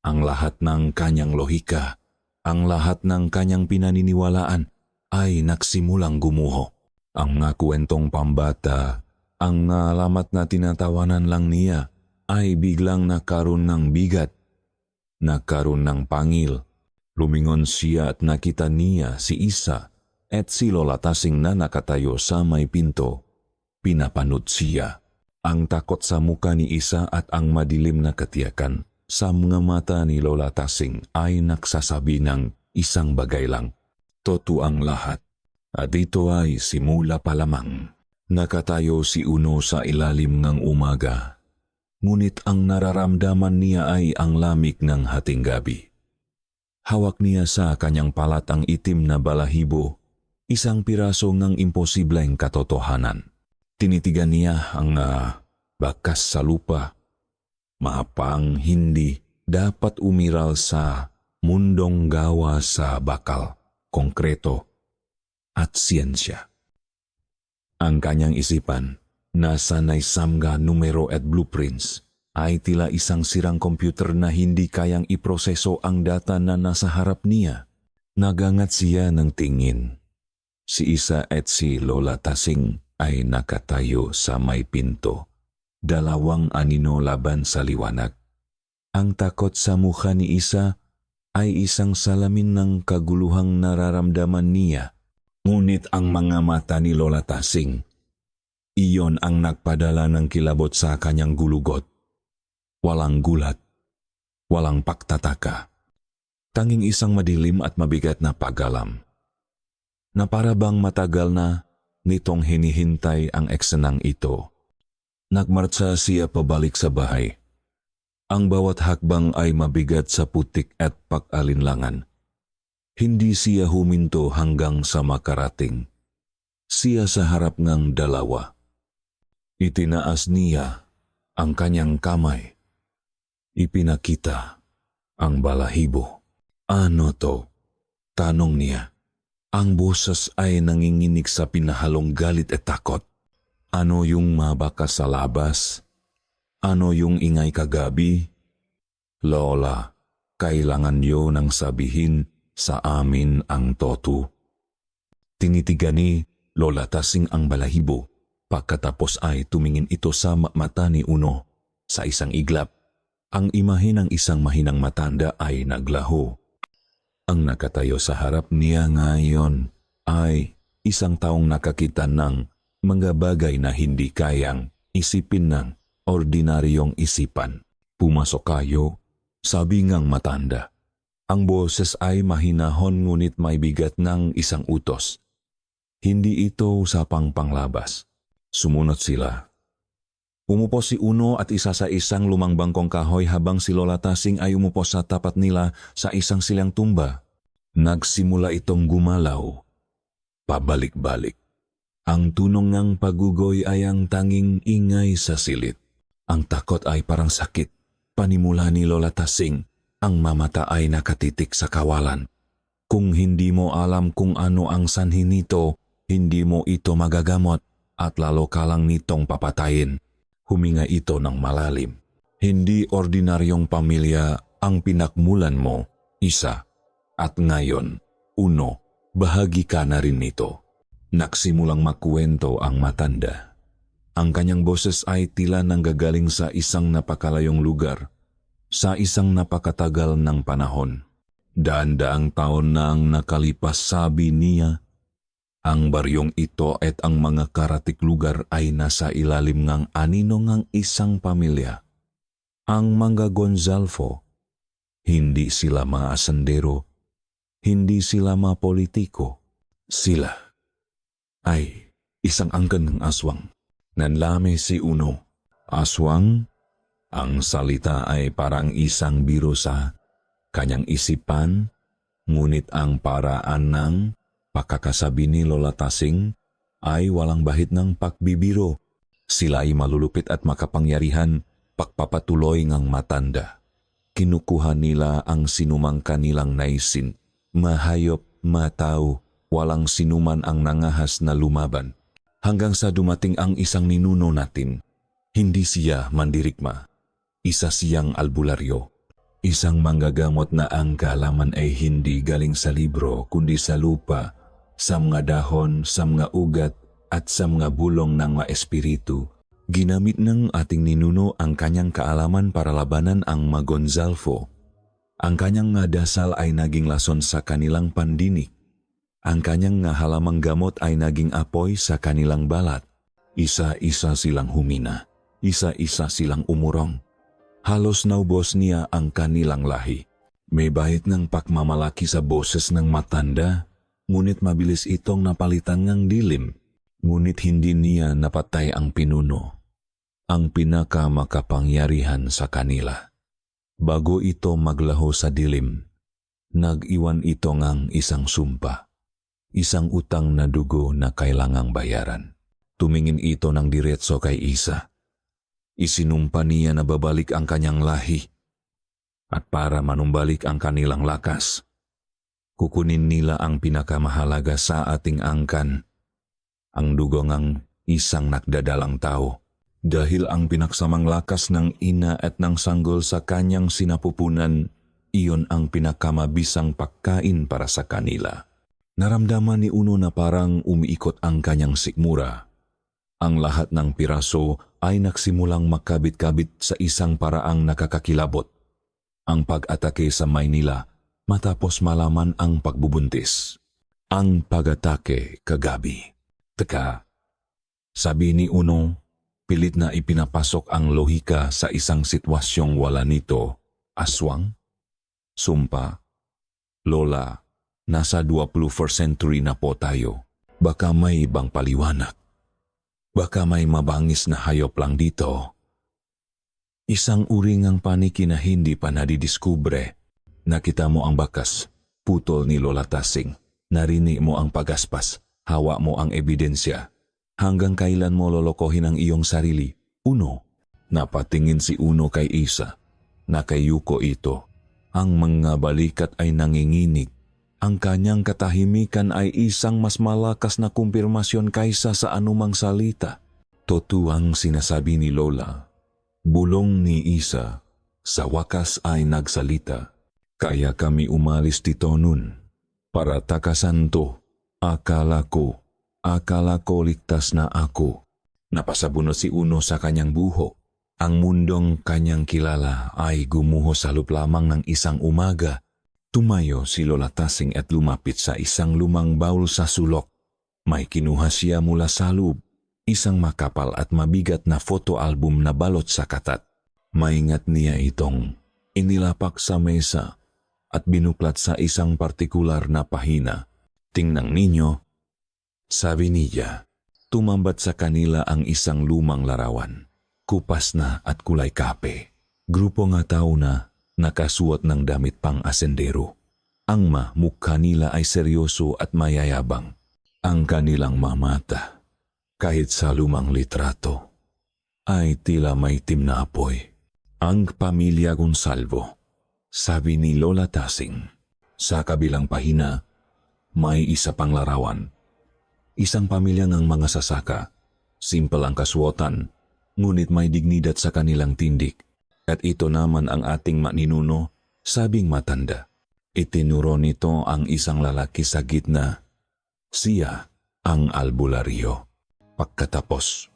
Ang lahat ng kanyang lohika, ang lahat ng kanyang pinaniniwalaan ay nagsimulang gumuho. Ang mga kwentong pambata, ang alamat na tinatawanan lang niya ay biglang nagkaroon ng bigat, nagkaroon ng pangil. Lumingon siya at nakita niya si Isa at si Lola Tasing na nakatayo sa may pinto. Pinapanot siya. Ang takot sa muka ni Isa at ang madilim na katiyakan sa mga mata ni Lola Tasing ay nagsasabi ng isang bagay lang. Totoo ang lahat. At ito ay simula pa lamang. Nakatayo si Uno sa ilalim ng umaga. Ngunit ang nararamdaman niya ay ang lamig ng hating gabi. Hawak niya sa kanyang palat ang itim na balahibo, isang piraso ng imposibleng katotohanan. Tinitigan niya ang bakas sa lupa, mapang hindi dapat umiral sa mundong gawa sa bakal, konkreto at siyensya. Ang kanyang isipan, na sanay samga numero at blueprints, ay tila isang sirang computer na hindi kayang iproseso ang data na nasa harap niya. Nagangat siya ng tingin. Si Isa at si Lola Tasing ay nakatayo sa may pinto. Dalawang anino laban sa liwanag. Ang takot sa mukha ni Isa ay isang salamin ng kaguluhang nararamdaman niya. Ngunit ang mga mata ni Lola Tasing, iyon ang nagpadala ng kilabot sa kanyang gulugot. Walang gulat, walang pagtataka. Tanging isang madilim at mabigat na pag-alam. Na para bang matagal na nitong hinihintay ang eksenang ito. Nagmartsa siya pabalik sa bahay. Ang bawat hakbang ay mabigat sa putik at pag-alinlangan. Hindi siya huminto hanggang sa makarating. Siya sa harap ng dalawa. Itinaas niya ang kanyang kamay. Ipinakita ang balahibo. Ano to? Tanong niya. Ang boses ay nanginginig sa pinahalong galit at takot. Ano yung mabakas sa labas? Ano yung ingay kagabi? Lola, kailangan niyo nang sabihin sa amin ang totoo. Tinitigan ni Lola Tasing ang balahibo. Pagkatapos ay tumingin ito sa mata ni Uno. Sa isang iglap, ang imahe ng isang mahinang matanda ay naglaho. Ang nakatayo sa harap niya ngayon ay isang taong nakakita ng mga bagay na hindi kayang isipin ng ordinaryong isipan. Pumasok kayo, sabi ngang matanda. Ang boses ay mahinahon ngunit may bigat ng isang utos. Hindi ito usapang panglabas. Sumunod sila. Umupo si Uno at isa sa isang lumang bangkong kahoy habang si Lola Tasing ay umupo sa tapat nila sa isang silang tumba. Nagsimula itong gumalaw. Pabalik-balik. Ang tunong ng pagugoy ay ang tanging ingay sa silid. Ang takot ay parang sakit. Panimula ni Lola Tasing, ang mamata ay nakatitik sa kawalan. Kung hindi mo alam kung ano ang sanhi nito, hindi mo ito magagamot at lalo ka lang nitong papatayin. Huminga ito ng malalim. Hindi ordinaryong pamilya ang pinakmulan mo, Isa. At ngayon, Uno, bahagi ka na rin nito. Nagsimulang makwento ang matanda. Ang kanyang boses ay tila nanggagaling sa isang napakalayong lugar, sa isang napakatagal ng panahon. Daan-daang taon na ang nakalipas, sabi niya. Ang baryong ito at ang mga karatik lugar ay nasa ilalim ng anino ng isang pamilya. Ang mga Gonzalvo, hindi sila mga asandero, hindi sila mga politiko. Sila ay isang angkan ng aswang. Nanlami si Uno. Aswang? Ang salita ay parang isang biro sa kanyang isipan, ngunit ang paraan ng pagkakasabi ni Lola Tasing ay walang bahid ng pagbibiro. Sila ay malulupit at makapangyarihan, pagpapatuloy ng matanda. Kinukuha nila ang sinumang kanilang naisin. Mahayop, matao, walang sinuman ang nangahas na lumaban. Hanggang sa dumating ang isang ninuno natin. Hindi siya mandirigma. Isa siyang albularyo. Isang manggagamot na ang kaalaman ay hindi galing sa libro kundi sa lupa, sa mga dahon, sa mga ugat at sa mga bulong ng mga espiritu. Ginamit ng ating ninuno ang kanyang kaalaman para labanan ang Magonzalfo. Ang kanyang nga dasal ay naging lason sa kanilang pandinig. Ang kanyang nga halamang gamot ay naging apoy sa kanilang balat. Isa-isa silang humina. Isa-isa silang umurong. Halos naubos niya ang kanilang lahi. May bahid ng pagmamalaki sa boses ng matanda, ngunit mabilis itong napalitan ng dilim. Ngunit hindi niya napatay ang pinuno, ang pinakamakapangyarihan sa kanila. Bago ito maglaho sa dilim, nag-iwan ito ngang isang sumpa, isang utang na dugo na kailangang bayaran. Tumingin ito ng diretso kay Isa. Isinumpa niya na babalik ang kanyang lahi at para manumbalik ang kanilang lakas, kukunin nila ang pinakamahalaga sa ating angkan, ang dugo ng isang nakdadalang tao. Dahil ang pinaksamang lakas ng ina at ng sanggol sa kanyang sinapupunan, iyon ang pinakamabisang pagkain para sa kanila. Naramdaman ni Uno na parang umiikot ang kanyang sikmura. Ang lahat ng piraso ay nagsimulang makabit-kabit sa isang paraang nakakakilabot. Ang pag-atake sa Maynila matapos malaman ang pagbubuntis. Ang pag-atake kagabi. Teka, sabi ni Uno, pilit na ipinapasok ang lohika sa isang sitwasyong wala nito. Aswang? Sumpa? Lola, nasa 21st century na po tayo. Baka may ibang paliwanag. Baka may mabangis na hayop lang dito. Isang uri ng paniki na hindi pa nadidiskubre. Nakita mo ang bakas, putol ni Lola Tasing. Narinig mo ang pagaspas. Hawa mo ang ebidensya. Hanggang kailan mo lolokohin ang iyong sarili? Uno, napatingin si Uno kay Isa. Nakayuko ito. Ang mga balikat ay nanginginig. Ang kanyang katahimikan ay isang mas malakas na kumpirmasyon kaysa sa anumang salita. Totoo ang sinasabi ni Lola. Bulong ni Isa. Sa wakas ay nagsalita. Kaya kami umalis dito nun. Para takasan to. Akala ko ligtas na ako. Napasabunot si Uno sa kanyang buhok. Ang mundong kanyang kilala ay gumuho sa loob lamang ng isang umaga. Tumayo si Lola Tasing at lumapit sa isang lumang baul sa sulok. May kinuha siya mula sa loob. Isang makapal at mabigat na photo album na balot sa katat. Maingat niya itong inilapak sa mesa at binuklat sa isang partikular na pahina. Tingnan ninyo, sabi niya. Tumambat sa kanila ang isang lumang larawan. Kupas na at kulay kape. Grupo nga tao na nakasuot ng damit pang asendero. Ang mukha nila ay seryoso at mayayabang. Ang kanilang mamata, kahit sa lumang litrato, ay tila may itim na apoy. Ang pamilya Gonsalvo, sabi ni Lola Tasing. Sa kabilang pahina, may isa pang larawan. Isang pamilya ng mga sasaka. Simple ang kasuotan, ngunit may dignidad sa kanilang tindig. At ito naman ang ating maninuno, sabing matanda. Itinuro nito ang isang lalaki sa gitna. Siya ang albularyo. Pagkatapos,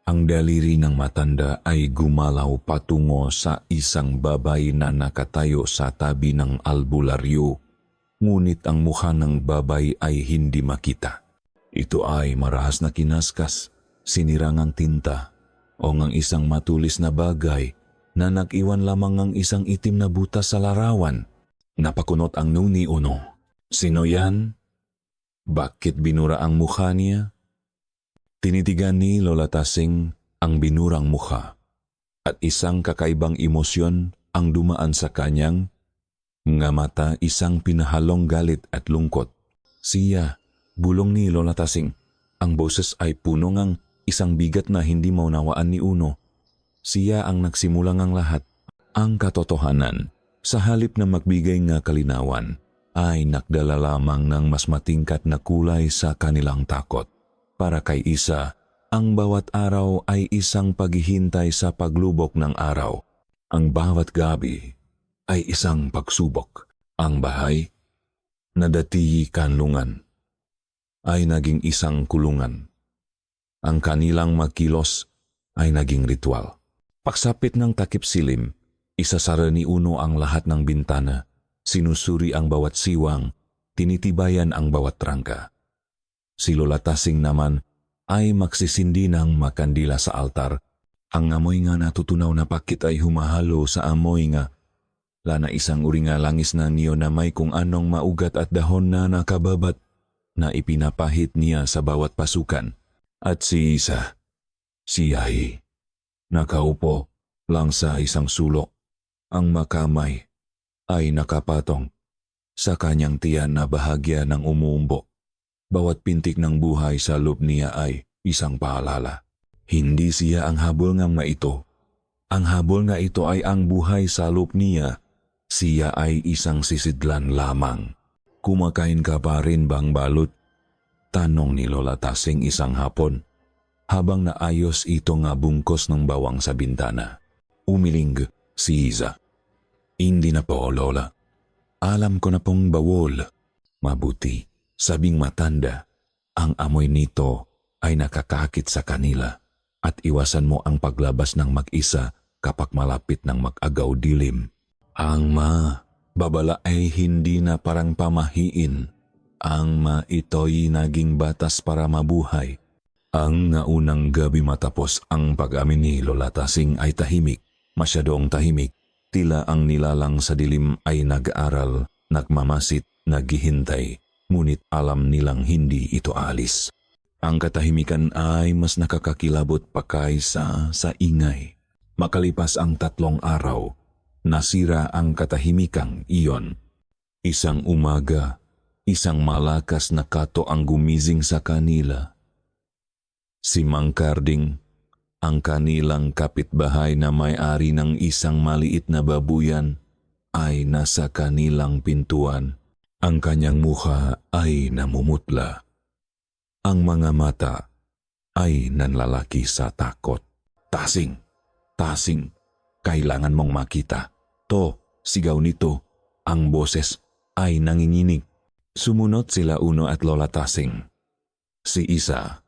ang daliri ng matanda ay gumalaw patungo sa isang babae na nakatayo sa tabi ng albularyo. Ngunit ang mukha ng babae ay hindi makita. Ito ay marahas na kinaskas, sinirangang tinta, o ng isang matulis na bagay na nag-iwan lamang ng isang itim na butas sa larawan. Napakunot ang nuni Uno. Sino yan? Bakit binura ang mukha niya? Tinitigan ni Lola Tasing ang binurang mukha at isang kakaibang emosyon ang dumaan sa kanyang nga mata, isang pinahalong galit at lungkot. Siya, bulong ni Lola Tasing. Ang boses ay puno ng isang bigat na hindi maunawaan ni Uno. Siya ang nagsimulang ang lahat. Ang katotohanan, sa halip na magbigay nga kalinawan, ay nakdala lamang ng mas matingkat na kulay sa kanilang takot. Para kay isa, ang bawat araw ay isang paghihintay sa paglubok ng araw. Ang bawat gabi ay isang pagsubok. Ang bahay na dati kanlungan ay naging isang kulungan. Ang kanilang magkilos ay naging ritual. Pagsapit ng takip silim, isasara ni Uno ang lahat ng bintana, sinusuri ang bawat siwang, tinitibayan ang bawat trangka. Si Lola Tasing naman ay magsisindi ng makandila sa altar. Ang amoy nga natutunaw na pakit ay humahalo sa amoy nga lana isang uri nga langis na niyo na may kung anong maugat at dahon na nakababat na ipinapahit niya sa bawat pasukan. At si isa, si Yahi, nakaupo lang sa isang sulok. Ang makamay ay nakapatong sa kanyang tiyan na bahagya ng umuumbo. Bawat pintik ng buhay sa loob niya ay isang paalala. Hindi siya ang habol nga ito. Ang habol nga ito ay ang buhay sa loob niya. Siya ay isang sisidlan lamang. Kumakain ka pa rin bang balot? Tanong ni Lola Tasing isang hapon, habang naayos ito nga bungkos ng bawang sa bintana. Umiling si Iza. Hindi na po, Lola. Alam ko na pong bawol. Mabuti, sabing matanda, ang amoy nito ay nakakakit sa kanila at iwasan mo ang paglabas ng mag-isa kapag malapit ng mag-agaw dilim. Ang babala ay hindi na parang pamahiin. Ang ito'y naging batas para mabuhay. Ang naunang gabi matapos ang pag-amin ni Lola Tasing ay tahimik, masyadong tahimik. Tila ang nilalang sa dilim ay nag-aaral, nagmamasit, naghihintay, ngunit alam nilang hindi ito alis. Ang katahimikan ay mas nakakakilabot pa kaysa sa ingay. Makalipas ang 3 araw, nasira ang katahimikang iyon. Isang umaga, isang malakas na kato ang gumising sa kanila. Si Mang Karding, ang kanilang kapitbahay na may-ari ng isang maliit na babuyan, ay nasa kanilang pintuan. Ang kanyang mukha ay namumutla. Ang mga mata ay nanlalaki sa takot. Tasing, Tasing, kailangan mong makita. To, sigaw nito. Ang boses ay nanginginig. Sumunod sila Uno at Lola Tasing. Si Isa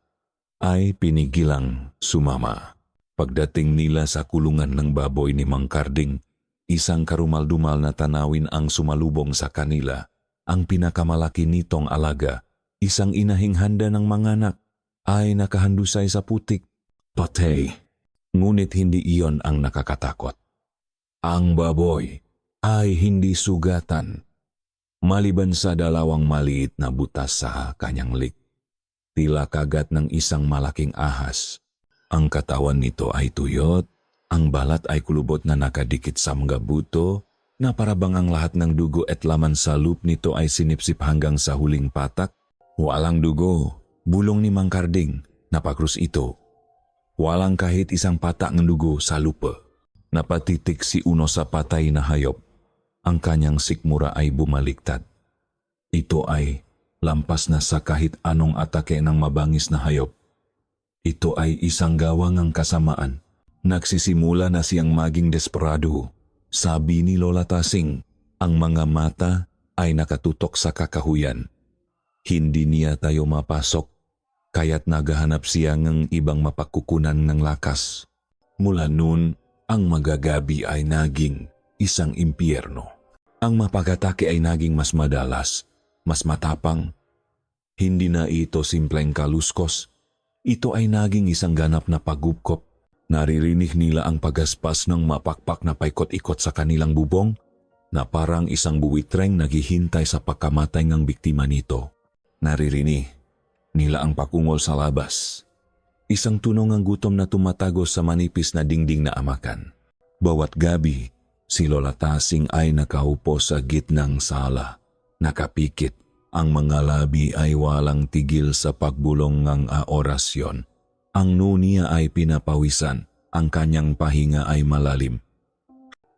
ay pinigilang sumama. Pagdating nila sa kulungan ng baboy ni Mang Karding, isang karumal-dumal na tanawin ang sumalubong sa kanila. Ang pinakamalaki nitong alaga, isang inahing handa ng mga anak, ay nakahandusay sa putik. Patay, ngunit hindi iyon ang nakakatakot. Ang baboy ay hindi sugatan, maliban sa 2 maliit na butas sa kanyang lik. Tila kagat ng isang malaking ahas. Ang katawan nito ay tuyot, ang balat ay kulubot na nakadikit sa mga buto, na parabang ang lahat ng dugo at laman sa loop nito ay sinipsip hanggang sa huling patak. Walang dugo, bulong ni Mang Karding, napakrus ito. Walang kahit isang patak ng dugo sa lupa. Napatitik si Uno sa patay na hayop. Ang kanyang sikmura ay bumaliktad. Ito ay lampas na sa kahit anong atake ng mabangis na hayop. Ito ay isang gawangang kasamaan. Nagsisimula na siyang maging desperado. Sabi ni Lola Tasing, ang mga mata ay nakatutok sa kakahuyan. Hindi niya tayo mapasok, kaya't naghahanap siya ng ibang mapagkukunan ng lakas. Mula noon, ang magagabi ay naging isang impyerno. Ang mapag-atake ay naging mas madalas, mas matapang. Hindi na ito simpleng kaluskos. Ito ay naging isang ganap na pagupkop. Naririnig nila ang pagaspas ng mapakpak na paikot-ikot sa kanilang bubong na parang isang buwitreng naghihintay sa pagkamatay ng biktima nito. Naririnig nila ang pakungol sa labas. Isang tunong ang gutom na tumatagos sa manipis na dingding na amakan. Bawat gabi, si Lola Tasing ay nakaupo sa gitnang sala. Nakapikit, ang mga labi ay walang tigil sa pagbulong ng orasyon. Ang niya ay pinapawisan, ang kanyang pahinga ay malalim.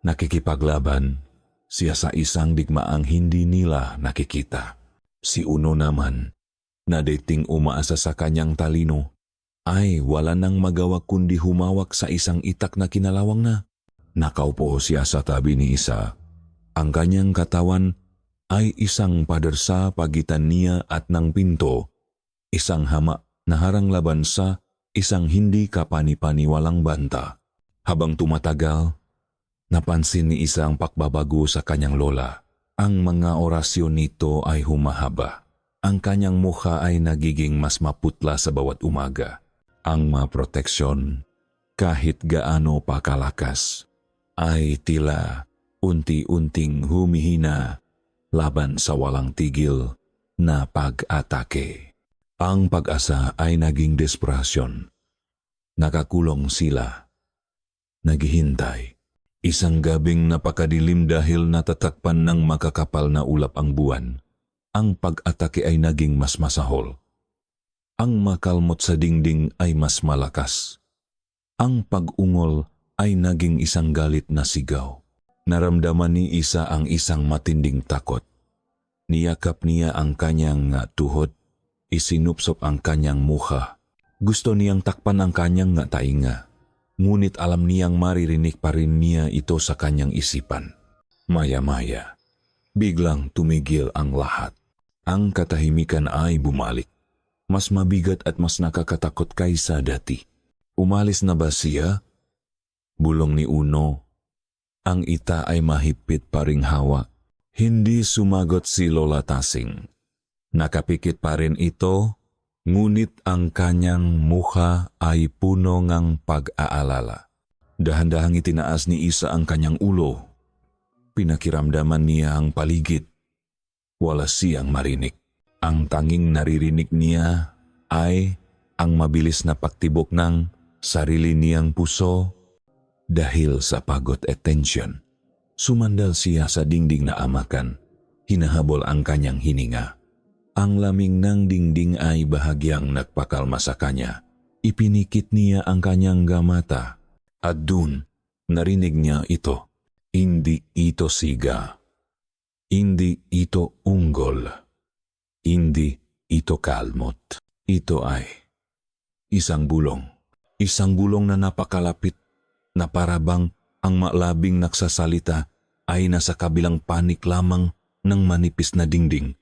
Nakikipaglaban siya sa isang digmaang hindi nila nakikita. Si Uno naman, na dating umaasa sa kanyang talino, ay wala nang magawa kundi humawak sa isang itak na kinalawang na. Nakaupo siya sa tabi ni Isa. Ang kanyang katawan ay isang pader sa pagitan niya at ng pinto, isang hama na harang laban sa isang hindi kapani-paniwalang banta. Habang tumatagal, napansin ni Isa ang pakbabago sa kanyang lola. Ang mga orasyon nito ay humahaba. Ang kanyang mukha ay nagiging mas maputla sa bawat umaga. Ang mga proteksyon, kahit gaano pa kalakas, ay tila unti-unting humihina laban sa walang tigil na pag-atake. Ang pag-asa ay naging desperasyon. Nakakulong sila. Naghihintay. Isang gabing napakadilim dahil natatakpan ng makakapal na ulap ang buwan. Ang pag-atake ay naging mas masahol. Ang makalmot sa dingding ay mas malakas. Ang pag-ungol ay naging isang galit na sigaw. Naramdaman ni Isa ang isang matinding takot. Niyakap niya ang kanyang tuhod, isinupsop ang kanyang mukha. Gusto niyang takpan ang kanyang tainga, ngunit alam niyang maririnig pa rin niya ito sa kanyang isipan. Maya-maya, biglang tumigil ang lahat. Ang katahimikan ay bumalik. Mas mabigat at mas nakakatakot kaysa dati. Umalis na ba siya? Bulong ni Uno. Ang ita ay mahigpit pa ring hawa. Hindi sumagot si Lola Tasing. Nakapikit pa rin ito, ngunit ang kanyang mukha ay puno ng pag-aalala. Dahan-dahang itinaas ni Isa ang kanyang ulo. Pinakiramdaman niya ang paligid. Wala siyang marinig. Ang tanging naririnig niya ay ang mabilis na pagtibok ng sarili niyang puso dahil sa pagod at tension. Sumandal siya sa dingding na amakan. Hinahabol ang kanyang hininga. Ang lamig ng dingding ay bahagyang nagpakalma sa kanya. Ipinikit niya ang kanyang gamata. At dun, narinig niya ito. Hindi ito siga. Hindi ito unggol. Hindi ito kalmot. Ito ay isang bulong. Isang bulong na napakalapit, na parabang ang malabing nagsasalita ay nasa kabilang panik lamang ng manipis na dingding.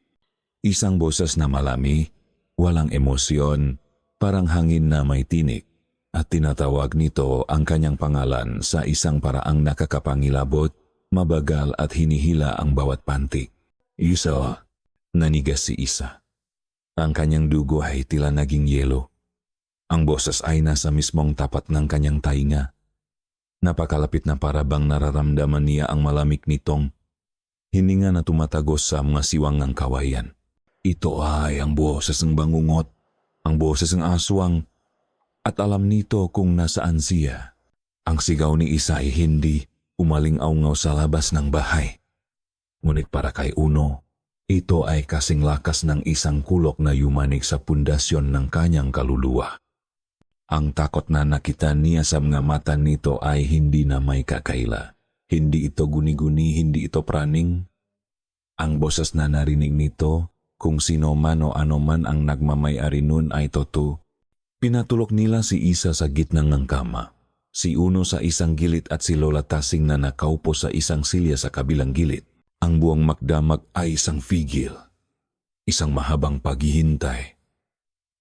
Isang boses na malami, walang emosyon, parang hangin na may tinik, at tinatawag nito ang kanyang pangalan sa isang paraang nakakapangilabot, mabagal at hinihila ang bawat pantik. Isa. Nanigas si Isa. Ang kanyang dugo ay tila naging yelo. Ang boses ay nasa mismong tapat ng kanyang tainga. Napakalapit na parabang nararamdaman niya ang malamig nitong hininga na tumatagos sa mga siwang ng kawayan. Ito ay ang boses ng bangungot, ang boses ng aswang, at alam nito kung nasaan siya. Ang sigaw ni Isa ay hindi umaling-aungaw sa labas ng bahay. Ngunit para kay Uno, ito ay kasing lakas ng isang kulok na yumanig sa pundasyon ng kanyang kaluluwa. Ang takot na nakita niya sa mga mata nito ay hindi na may kakaila. Hindi ito guni-guni, hindi ito praning. Ang boses na narinig nito, kung sino man o ano man ang nagmamay-ari nun ay totoo. Pinatulok nila si Isa sa gitna ng kama. Si Uno sa isang gilid at si Lola Tasing na nakaupo sa isang silya sa kabilang gilid. Ang buong magdamag ay isang figil, isang mahabang paghihintay.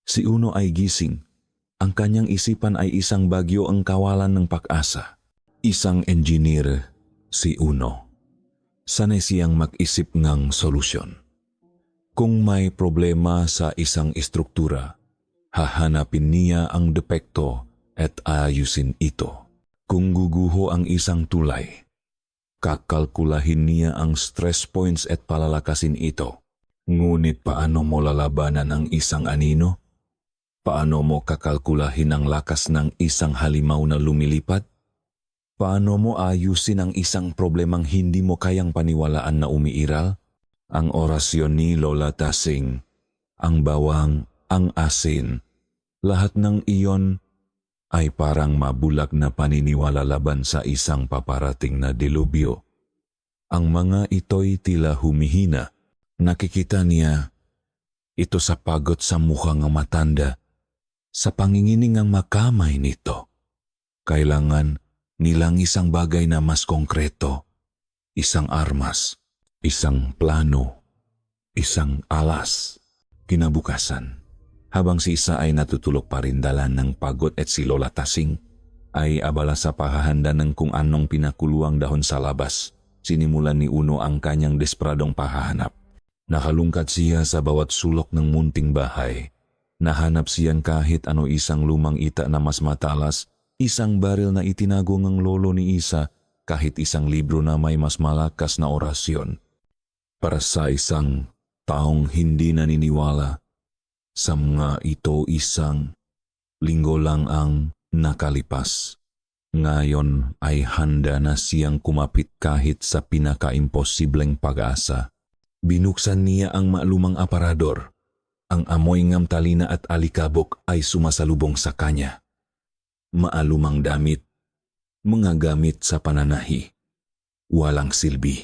Si Uno ay gising. Ang kanyang isipan ay isang bagyo ang kawalan ng pag-asa. Isang engineer, si Uno. Sanay siyang mag-isip ng solusyon. Kung may problema sa isang istruktura, hahanapin niya ang depekto at ayusin ito. Kung guguho ang isang tulay, kakalkulahin niya ang stress points at palalakasin ito. Ngunit paano mo lalabanan ang isang anino? Paano mo kakalkulahin ang lakas ng isang halimaw na lumilipad? Paano mo ayusin ang isang problemang hindi mo kayang paniwalaan na umiiral? Ang orasyon ni Lola Tasing, ang bawang, ang asin, lahat ng iyon ay parang mabulak na paniniwala laban sa isang paparating na dilubyo. Ang mga ito'y tila humihina. Nakikita niya ito sa pagod sa mukha ng matanda, sa pangingining ang makamay nito. Kailangan nilang isang bagay na mas konkreto, isang armas, isang plano, isang alas. Kinabukasan, habang si Isa ay natutulog pa rin dalan ng pagod at si Lola Tasing ay abala sa paghahanda ng kung anong pinakuluang dahon sa labas, sinimulan ni Uno ang kanyang desperadong pahahanap. Nakalungkat siya sa bawat sulok ng munting bahay. Nahanap siyan kahit ano, isang lumang ita na mas matalas, isang baril na itinago ng lolo ni Isa, kahit isang libro na may mas malakas na orasyon. Para sa isang taong hindi naniniwala, sa mga ito isang linggo lang ang nakalipas. Ngayon ay handa na siyang kumapit kahit sa pinakaimposibleng pag-asa. Binuksan niya ang maalumang aparador. Ang amoy ng talina at alikabok ay sumasalubong sa kanya. Maalumang damit, mga gamit sa pananahi. Walang silbi.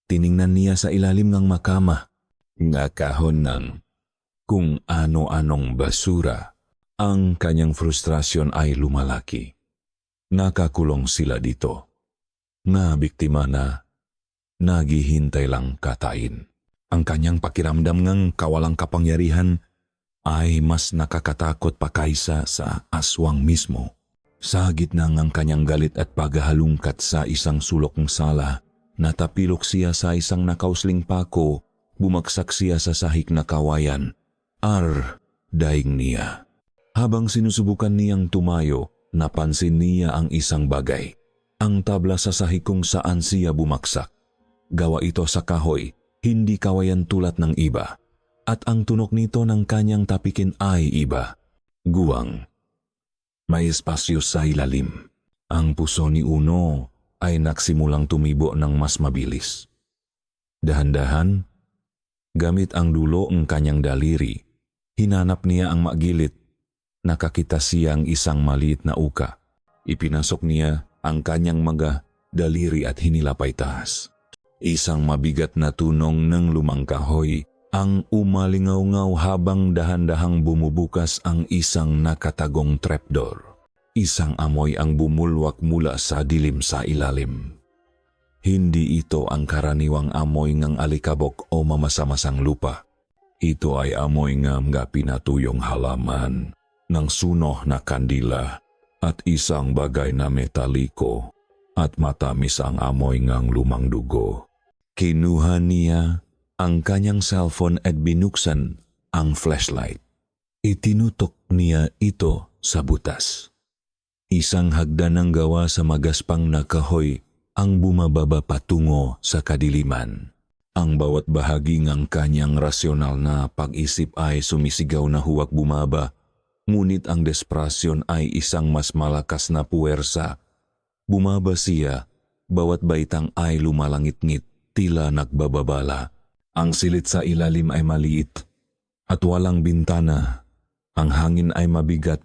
Tiningnan niya sa ilalim ng makama, nga kahon ng kung ano-anong basura. Ang kanyang frustrasyon ay lumalaki. Nakakulong sila dito. Nga biktima na naghihintay lang katain. Ang kanyang pakiramdam ng kawalang kapangyarihan ay mas nakakatakot pa kaysa sa aswang mismo. Sa gitna ng kanyang galit at paghahalungkat sa isang sulok ng sala, natapilok siya sa isang nakausling pako, bumagsak siya sa sahig na kawayan. Daing niya. Habang sinusubukan niyang tumayo, napansin niya ang isang bagay. Ang tabla sa sahig kung saan siya bumaksak. Gawa ito sa kahoy, hindi kawayan tulad ng iba. At ang tunog nito ng kanyang tapikin ay iba. Guwang. May espasyo sa ilalim. Ang puso ni Uno ay nagsimulang tumibo ng mas mabilis. Dahan-dahan, gamit ang dulo ng kanyang daliri, hinanap niya ang magilid. Nakakita siyang isang maliit na uka. Ipinasok niya ang kanyang mga daliri at hinilapay taas. Isang mabigat na tunong ng lumang kahoy ang umalingaw-ngaw habang dahan-dahang bumubukas ang isang nakatagong trapdoor. Isang amoy ang bumulwak mula sa dilim sa ilalim. Hindi ito ang karaniwang amoy ng alikabok o mamasa-masang lupa. Ito ay amoy ng pinatuyong halaman, ng suno na kandila, at isang bagay na metaliko, at matamis ang amoy ng lumang dugo. Kinuha niya ang kanyang cellphone at binuksan ang flashlight. Itinutok niya ito sa butas. Isang hagdan ng gawa sa magaspang na kahoy ang bumababa patungo sa kadiliman. Ang bawat bahagi ng kanyang rasyonal na pag-isip ay sumisigaw na huwag bumaba, ngunit ang desperasyon ay isang mas malakas na puwersa. Bumaba siya, bawat baitang ay lumalangit-ngit, tila nagbababala. Ang silid sa ilalim ay maliit at walang bintana. Ang hangin ay mabigat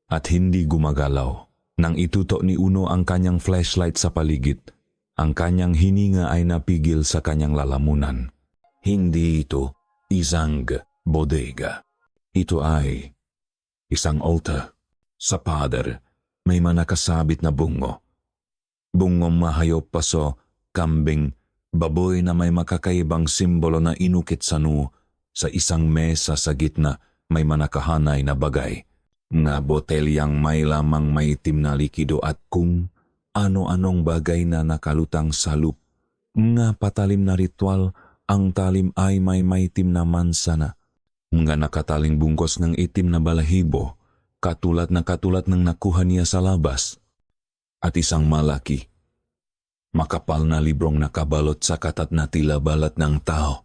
at hindi gumagalaw. Nang itutok ni Uno ang kanyang flashlight sa paligid, ang kanyang hininga ay napigil sa kanyang lalamunan. Hindi ito isang bodega. Ito ay isang altar. Sa pader, may manakasabit na bungo. Bungong mahayop, paso, kambing, baboy na may makakaibang simbolo na inukit sa noo. Sa isang mesa sa gitna, may manakahanay na bagay. Nga botelyang may lamang maitim na likido at kung ano-anong bagay na nakalutang sa loop. Nga patalim na ritual, ang talim ay may maitim na mansana. Nga nakataling bungkos ng itim na balahibo, katulad ng nakuha niya sa labas. At isang malaki, makapal na librong nakabalot sa katat na tila balat ng tao.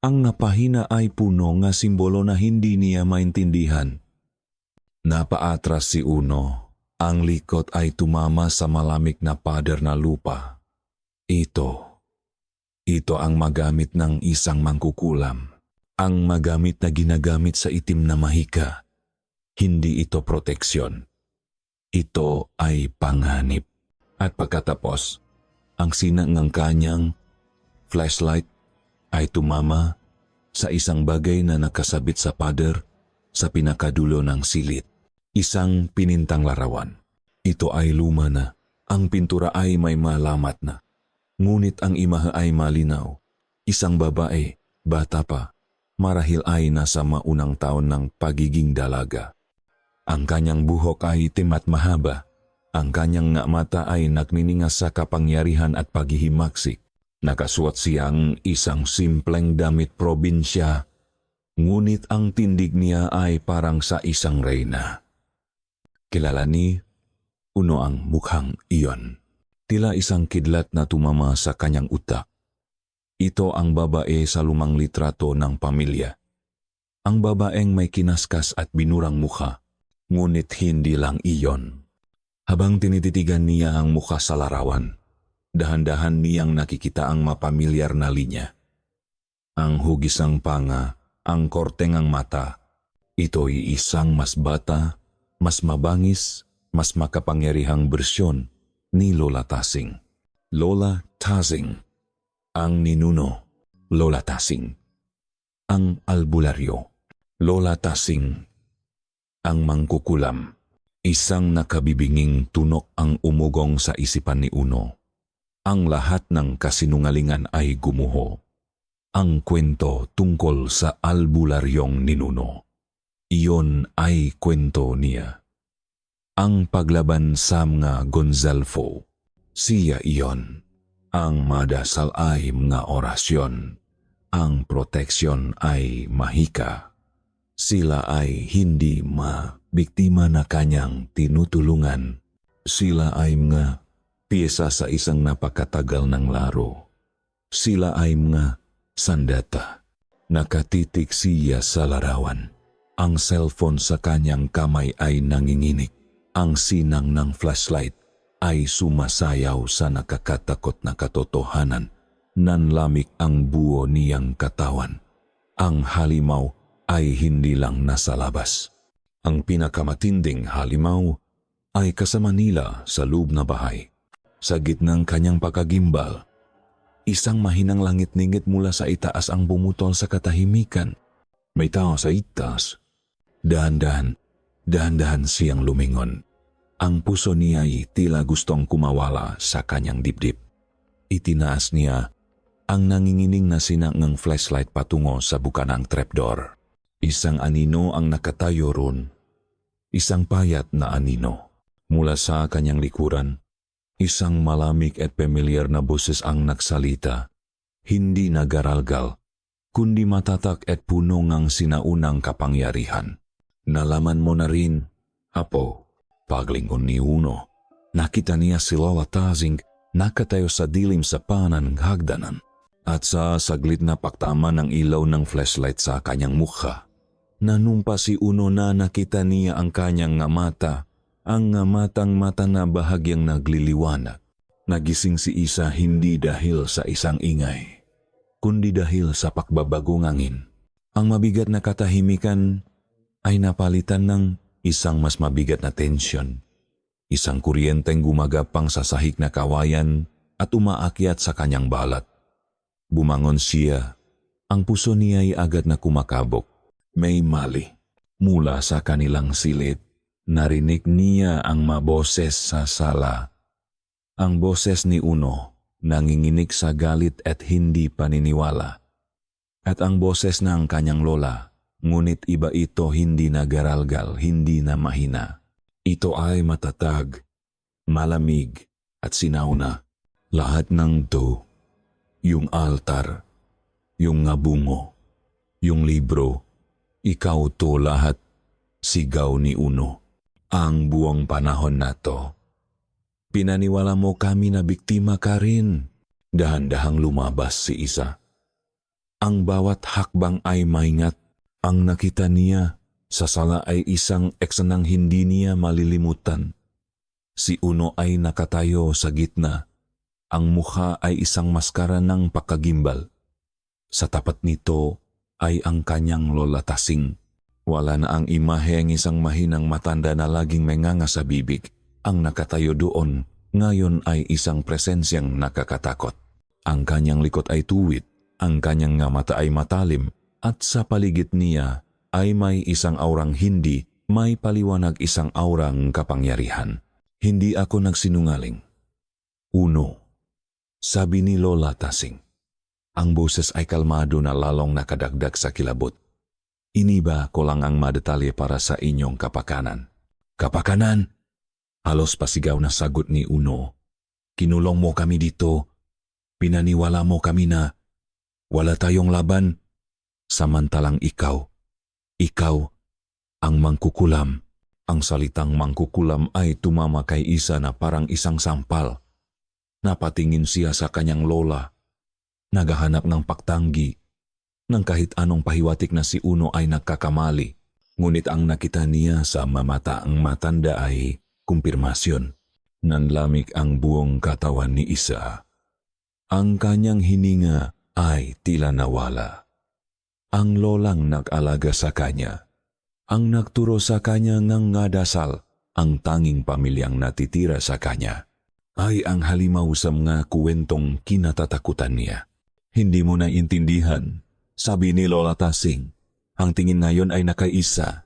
Ang napahina ay puno nga simbolo na hindi niya maintindihan. Napaatras si Uno. Ang likot ay tumama sa malamig na pader na lupa. Ito ang magamit ng isang mangkukulam. Ang magamit na ginagamit sa itim na mahika. Hindi ito proteksyon. Ito ay panganib. At pagkatapos, ang sinang kanyang flashlight ay tumama sa isang bagay na nakasabit sa pader sa pinakadulo ng silid. Isang pinintang larawan. Ito ay luma na. Ang pintura ay may malamat na. Ngunit ang imahe ay malinaw. Isang babae, bata pa, marahil ay nasa maunang taon ng pagiging dalaga. Ang kanyang buhok ay itim at mahaba. Ang kanyang nga mata ay nagniningas sa kapangyarihan at paghihimagsik. Nakasuot siyang isang simpleng damit probinsya, ngunit ang tindig niya ay parang sa isang reyna. Kilala ni Uno ang mukhang iyon. Tila isang kidlat na tumama sa kanyang utak. Ito ang babae sa lumang litrato ng pamilya. Ang babaeng may kinaskas at binurang mukha, ngunit hindi lang iyon. Habang tinititigan niya ang mukha sa larawan, dahan-dahan niyang nakikita ang mapamilyar na linya. Ang hugisang panga, ang kortengang mata. Ito'y isang mas bata, mas mabangis, mas makapangyarihang bersyon ni Lola Tasing. Lola Tasing, ang ninuno. Lola Tasing, ang albularyo. Lola Tasing, ang mangkukulam. Isang nakabibinging tunok ang umugong sa isipan ni Uno. Ang lahat ng kasinungalingan ay gumuho. Ang kwento tungkol sa albularyong ninuno. Iyon ay kwento niya. Ang paglaban sa mga Gonzalvo. Siya iyon. Ang madasal ay mga orasyon. Ang proteksyon ay mahika. Sila ay hindi biktima na kanyang tinutulungan. Sila ay mga piyesa sa isang napakatagal ng laro. Sila ay mga sandata. Nakatitik siya sa larawan. Ang cellphone sa kanyang kamay ay nanginginig. Ang sinang ng flashlight ay sumasayaw sa nakakatakot na katotohanan. Nanlamig ang buo niyang katawan. Ang halimaw ay hindi lang nasa labas. Ang pinakamatinding halimaw ay kasama nila sa loob na bahay. Sa gitnang kanyang pagkagimbal, isang mahinang langit-ningit mula sa itaas ang bumutol sa katahimikan. May tao sa itaas. Dahan-dahan siyang lumingon. Ang puso niya ay tila gustong kumawala sa kanyang dibdib. Itinaas niya ang nangingining na sinang flashlight patungo sa bukanang trapdoor. Isang anino ang nakatayo ron. Isang payat na anino. Mula sa kanyang likuran, isang malamig at pamilyar na boses ang nagsalita. Hindi nagaralgal, kundi matatak at puno ng sinaunang kapangyarihan. Nalaman mo na rin, Apo. Paglingon ni Uno, nakita niya si Lola Tasing nakatayo sa dilim sa panan ng hagdanan. At sa saglit na paktama ng ilaw ng flashlight sa kanyang mukha, nanumpa si Uno na nakita niya ang kanyang nga mata, ang nga matang mata na bahagyang nagliliwanag. Nagising si Isa hindi dahil sa isang ingay, kundi dahil sa pakbabagong angin. Ang mabigat na katahimikan ay napalitan ng isang mas mabigat na tensyon. Isang kuryenteng gumagapang sa sahig na kawayan at umaakyat sa kanyang balat. Bumangon siya. Ang puso niya ay agad na kumakabog. May mali. Mula sa kanilang silid, narinig niya ang maboses sa sala. Ang boses ni Uno, nanginginig sa galit at hindi paniniwala. At ang boses ng kanyang lola, ngunit iba ito, hindi na garalgal, hindi na mahina. Ito ay matatag, malamig at sinauna. Lahat ng to, yung altar, yung ngabungo, yung libro, ikaw to lahat, sigaw ni Uno. Ang buong panahon na to, pinaniwala mo kami na biktima ka rin. Dahan-dahang lumabas si Isa. Ang bawat hakbang ay maingat. Ang nakita niya sa sala ay isang eksanang hindi niya malilimutan. Si Uno ay nakatayo sa gitna. Ang mukha ay isang maskara ng pagkagimbal. Sa tapat nito ay ang kanyang Lola Tasing. Wala na ang imahe ang isang mahinang matanda na laging menganga sa bibig. Ang nakatayo doon ngayon ay isang presensyang nakakatakot. Ang kanyang likod ay tuwid, ang kanyang nga mata ay matalim, at sa paligid niya ay may isang aurang hindi may paliwanag, isang aurang kapangyarihan. Hindi ako nagsinungaling. Uno, sabi ni Lola Tasing. Ang boses ay kalmado na lalong nakadagdag sa kilabot. Iniba ko lang ang madetalye para sa inyong kapakanan. Kapakanan? Halos pasigaw na sagot ni Uno. Kinulong mo kami dito. Pinaniwala mo kami na wala tayong laban. Samantalang ikaw ang mangkukulam. Ang salitang mangkukulam ay tumama kay Isa na parang isang sampal. Napatingin siya sa kanyang lola. Naghahanap ng paktanggi. Nang kahit anong pahiwatik na si Uno ay nagkakamali. Ngunit ang nakita niya sa mamataang matanda ay kumpirmasyon. Nanlamig ang buong katawan ni Isa. Ang kanyang hininga ay tila nawala. Ang lolang nag-alaga sa kanya. Ang nagturo sa kanya ng ngadasal, ang tanging pamilyang natitira sa kanya, ay ang halimaw sa mga kuwentong kinatatakutan niya. Hindi mo naiintindihan, sabi ni Lola Tasing. Ang tingin ngayon ay nakaisa.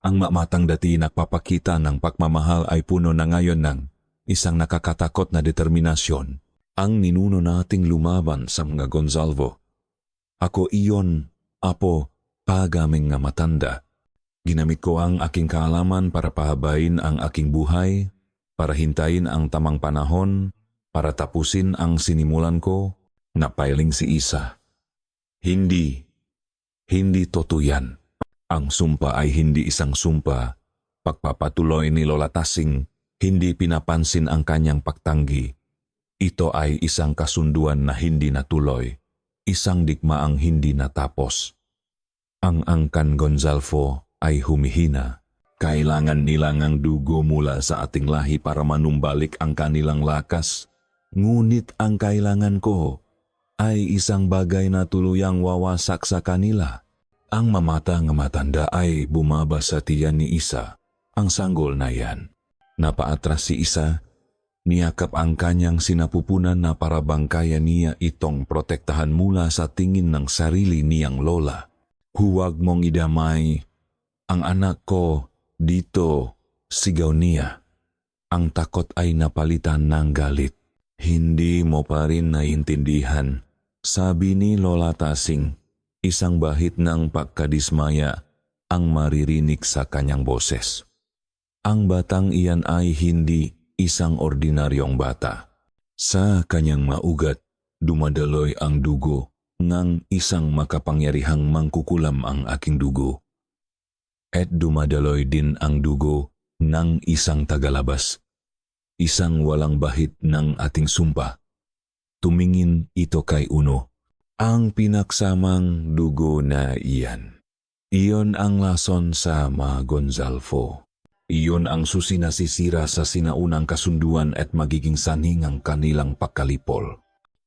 Ang mamatang dati nagpapakita ng pagmamahal ay puno na ngayon ng isang nakakatakot na determinasyon. Ang ninuno nating lumaban sa mga Gonzalvo. Ako iyon, apo, pagaming nga matanda. Ginamit ko ang aking kaalaman para pahabain ang aking buhay, para hintayin ang tamang panahon, para tapusin ang sinimulan ko. Napailing si Isa. Hindi totoo yan. Ang sumpa ay hindi isang sumpa. Pagpapatuloy ni Lola Tasing, hindi pinapansin ang kanyang pagtanggi. Ito ay isang kasunduan na hindi natuloy, isang digmaang hindi natapos. Ang angkan Gonzalvo ay humihina. Kailangan nila ng dugo mula sa ating lahi para manumbalik ang kanilang lakas. Ngunit ang kailangan ko ay isang bagay na tuluyang wawasak sa kanila. Ang mamatang matanda ay bumaba sa tiyan ni Isa. Ang sanggol na yan. Napaatras si Isa. Niyakap ang kanyang sinapupunan na para bang kaya niya itong protektahan mula sa tingin ng sarili niyang lola. Huwag mong idamay ang anak ko dito, sigaw niya. Ang takot ay napalitan ng galit. Hindi mo pa rin naiintindihan, sabi ni Lola Tasing. Isang bahid ng pagkadismaya ang maririnig sa kanyang boses. Ang batang iyan ay hindi isang ordinaryong bata. Sa kanyang maugat, dumadaloy ang dugo ng isang makapangyarihang mangkukulam ang aking dugo. At dumadaloy din ang dugo ng isang tagalabas, isang walang bahid ng ating sumpa. Tumingin ito kay Uno. Ang pinaksamang dugo na iyan. Iyon ang lason sa mga Gonzalvo. Iyon ang susi na sisira sa sinaunang kasunduan at magiging sanhi ng kanilang pagkalipol.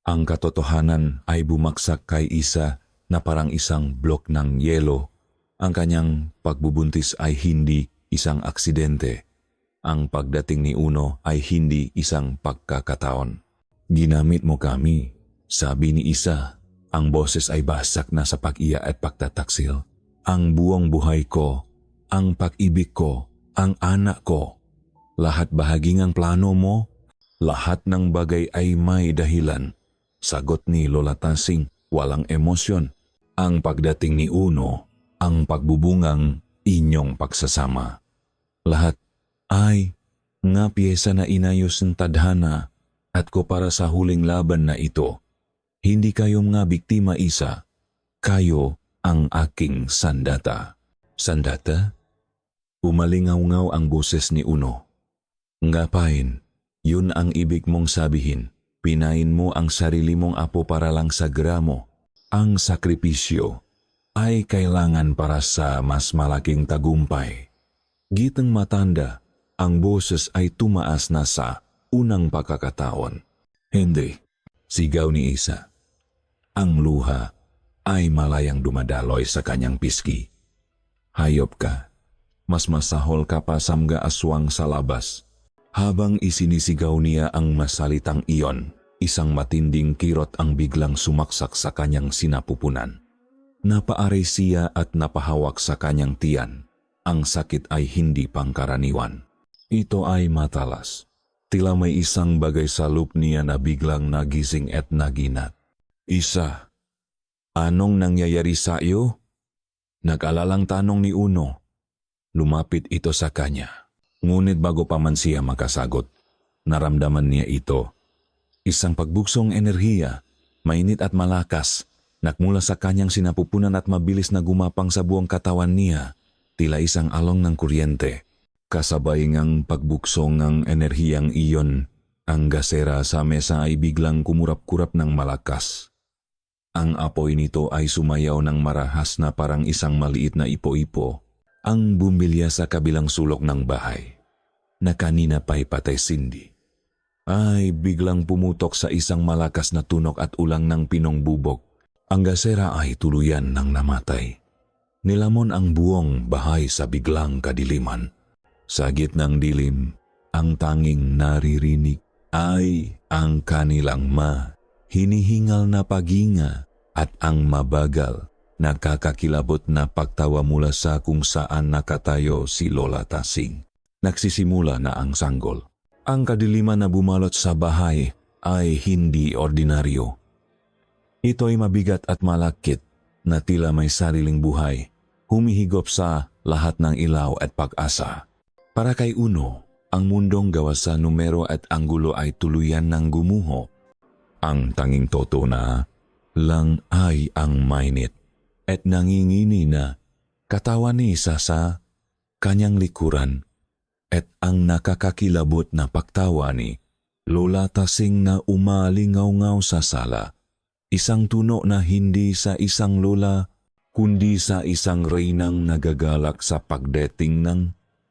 Ang katotohanan ay bumagsak kay Isa na parang isang blok ng yelo. Ang kanyang pagbubuntis ay hindi isang aksidente. Ang pagdating ni Uno ay hindi isang pagkakataon. Ginamit mo kami, sabi ni Isa. Ang boses ay basak na sa pag-iya at pagtataksil. Ang buong buhay ko, ang pag-ibig ko, ang anak ko, lahat bahagi ng plano mo, lahat ng bagay ay may dahilan. Sagot ni Lola Tasing, walang emosyon. Ang pagdating ni Uno, ang pagbubungang inyong pagsasama. Lahat ay nga piyesa na inayos ng tadhana at ko para sa huling laban na ito. Hindi kayo mga biktima, Isa. Kayo ang aking sandata. Sandata? Umalingaw-ngaw ang boses ni Uno. Ngapain, yun ang ibig mong sabihin. Pinain mo ang sarili mong apo para lang sa gramo. Ang sakripisyo ay kailangan para sa mas malaking tagumpay. Gitang matanda, ang boses ay tumaas na sa unang pagkakataon. Hindi, sigaw ni Isa. Ang luha ay malayang dumadaloy sa kanyang piski. Hayop ka. Mas masahol ka pa samga aswang sa labas. Habang isinisigaw niya ang masalitang iyon, isang matinding kirot ang biglang sumaksak sa kanyang sinapupunan. Napaaray siya at napahawak sa kanyang tiyan. Ang sakit ay hindi pangkaraniwan. Ito ay matalas. Tila may isang bagay sa loob niya na biglang nagising at naginat. Isa, anong nangyayari sa iyo? Nag-alalang tanong ni Uno. Lumapit ito sa kanya. Ngunit bago pa man siya makasagot, naramdaman niya ito. Isang pagbuksong enerhiya, mainit at malakas, nagmula sa kanyang sinapupunan at mabilis na gumapang sa buong katawan niya, tila isang along ng kuryente. Kasabay ngang pagbuksong ng enerhiyang iyon, ang gasera sa mesa ay biglang kumurap-kurap ng malakas. Ang apoy nito ay sumayaw ng marahas na parang isang maliit na ipo-ipo, ang bumilya sa kabilang sulok ng bahay, na kanina pa'y patay sindi. Ay biglang pumutok sa isang malakas na tunok at ulang ng pinong bubog. Ang gasera ay tuluyan ng namatay. Nilamon ang buong bahay sa biglang kadiliman. Sa gitnang dilim, ang tanging naririnig ay ang kanilang hinihingal na paghinga at ang mabagal, nakakakilabot na pagtawa mula sa kung saan nakatayo si Lola Tasing. Nagsisimula na ang sanggol. Ang kadiliman na bumalot sa bahay ay hindi ordinaryo. Ito ay mabigat at malakit na tila may sariling buhay, humihigop sa lahat ng ilaw at pag-asa. Para kay Uno, ang mundong gawa sa numero at anggulo ay tuluyan ng gumuho. Ang tanging totoo na lang ay ang mainit at nangingini na katawan ni isa sa kanyang likuran at ang nakakakilabot na pagtawa ni Lola Tasing na umalingaw-ngaw sa sala. Isang tuno na hindi sa isang lola, kundi sa isang reynang nagagalak sa pagdating ng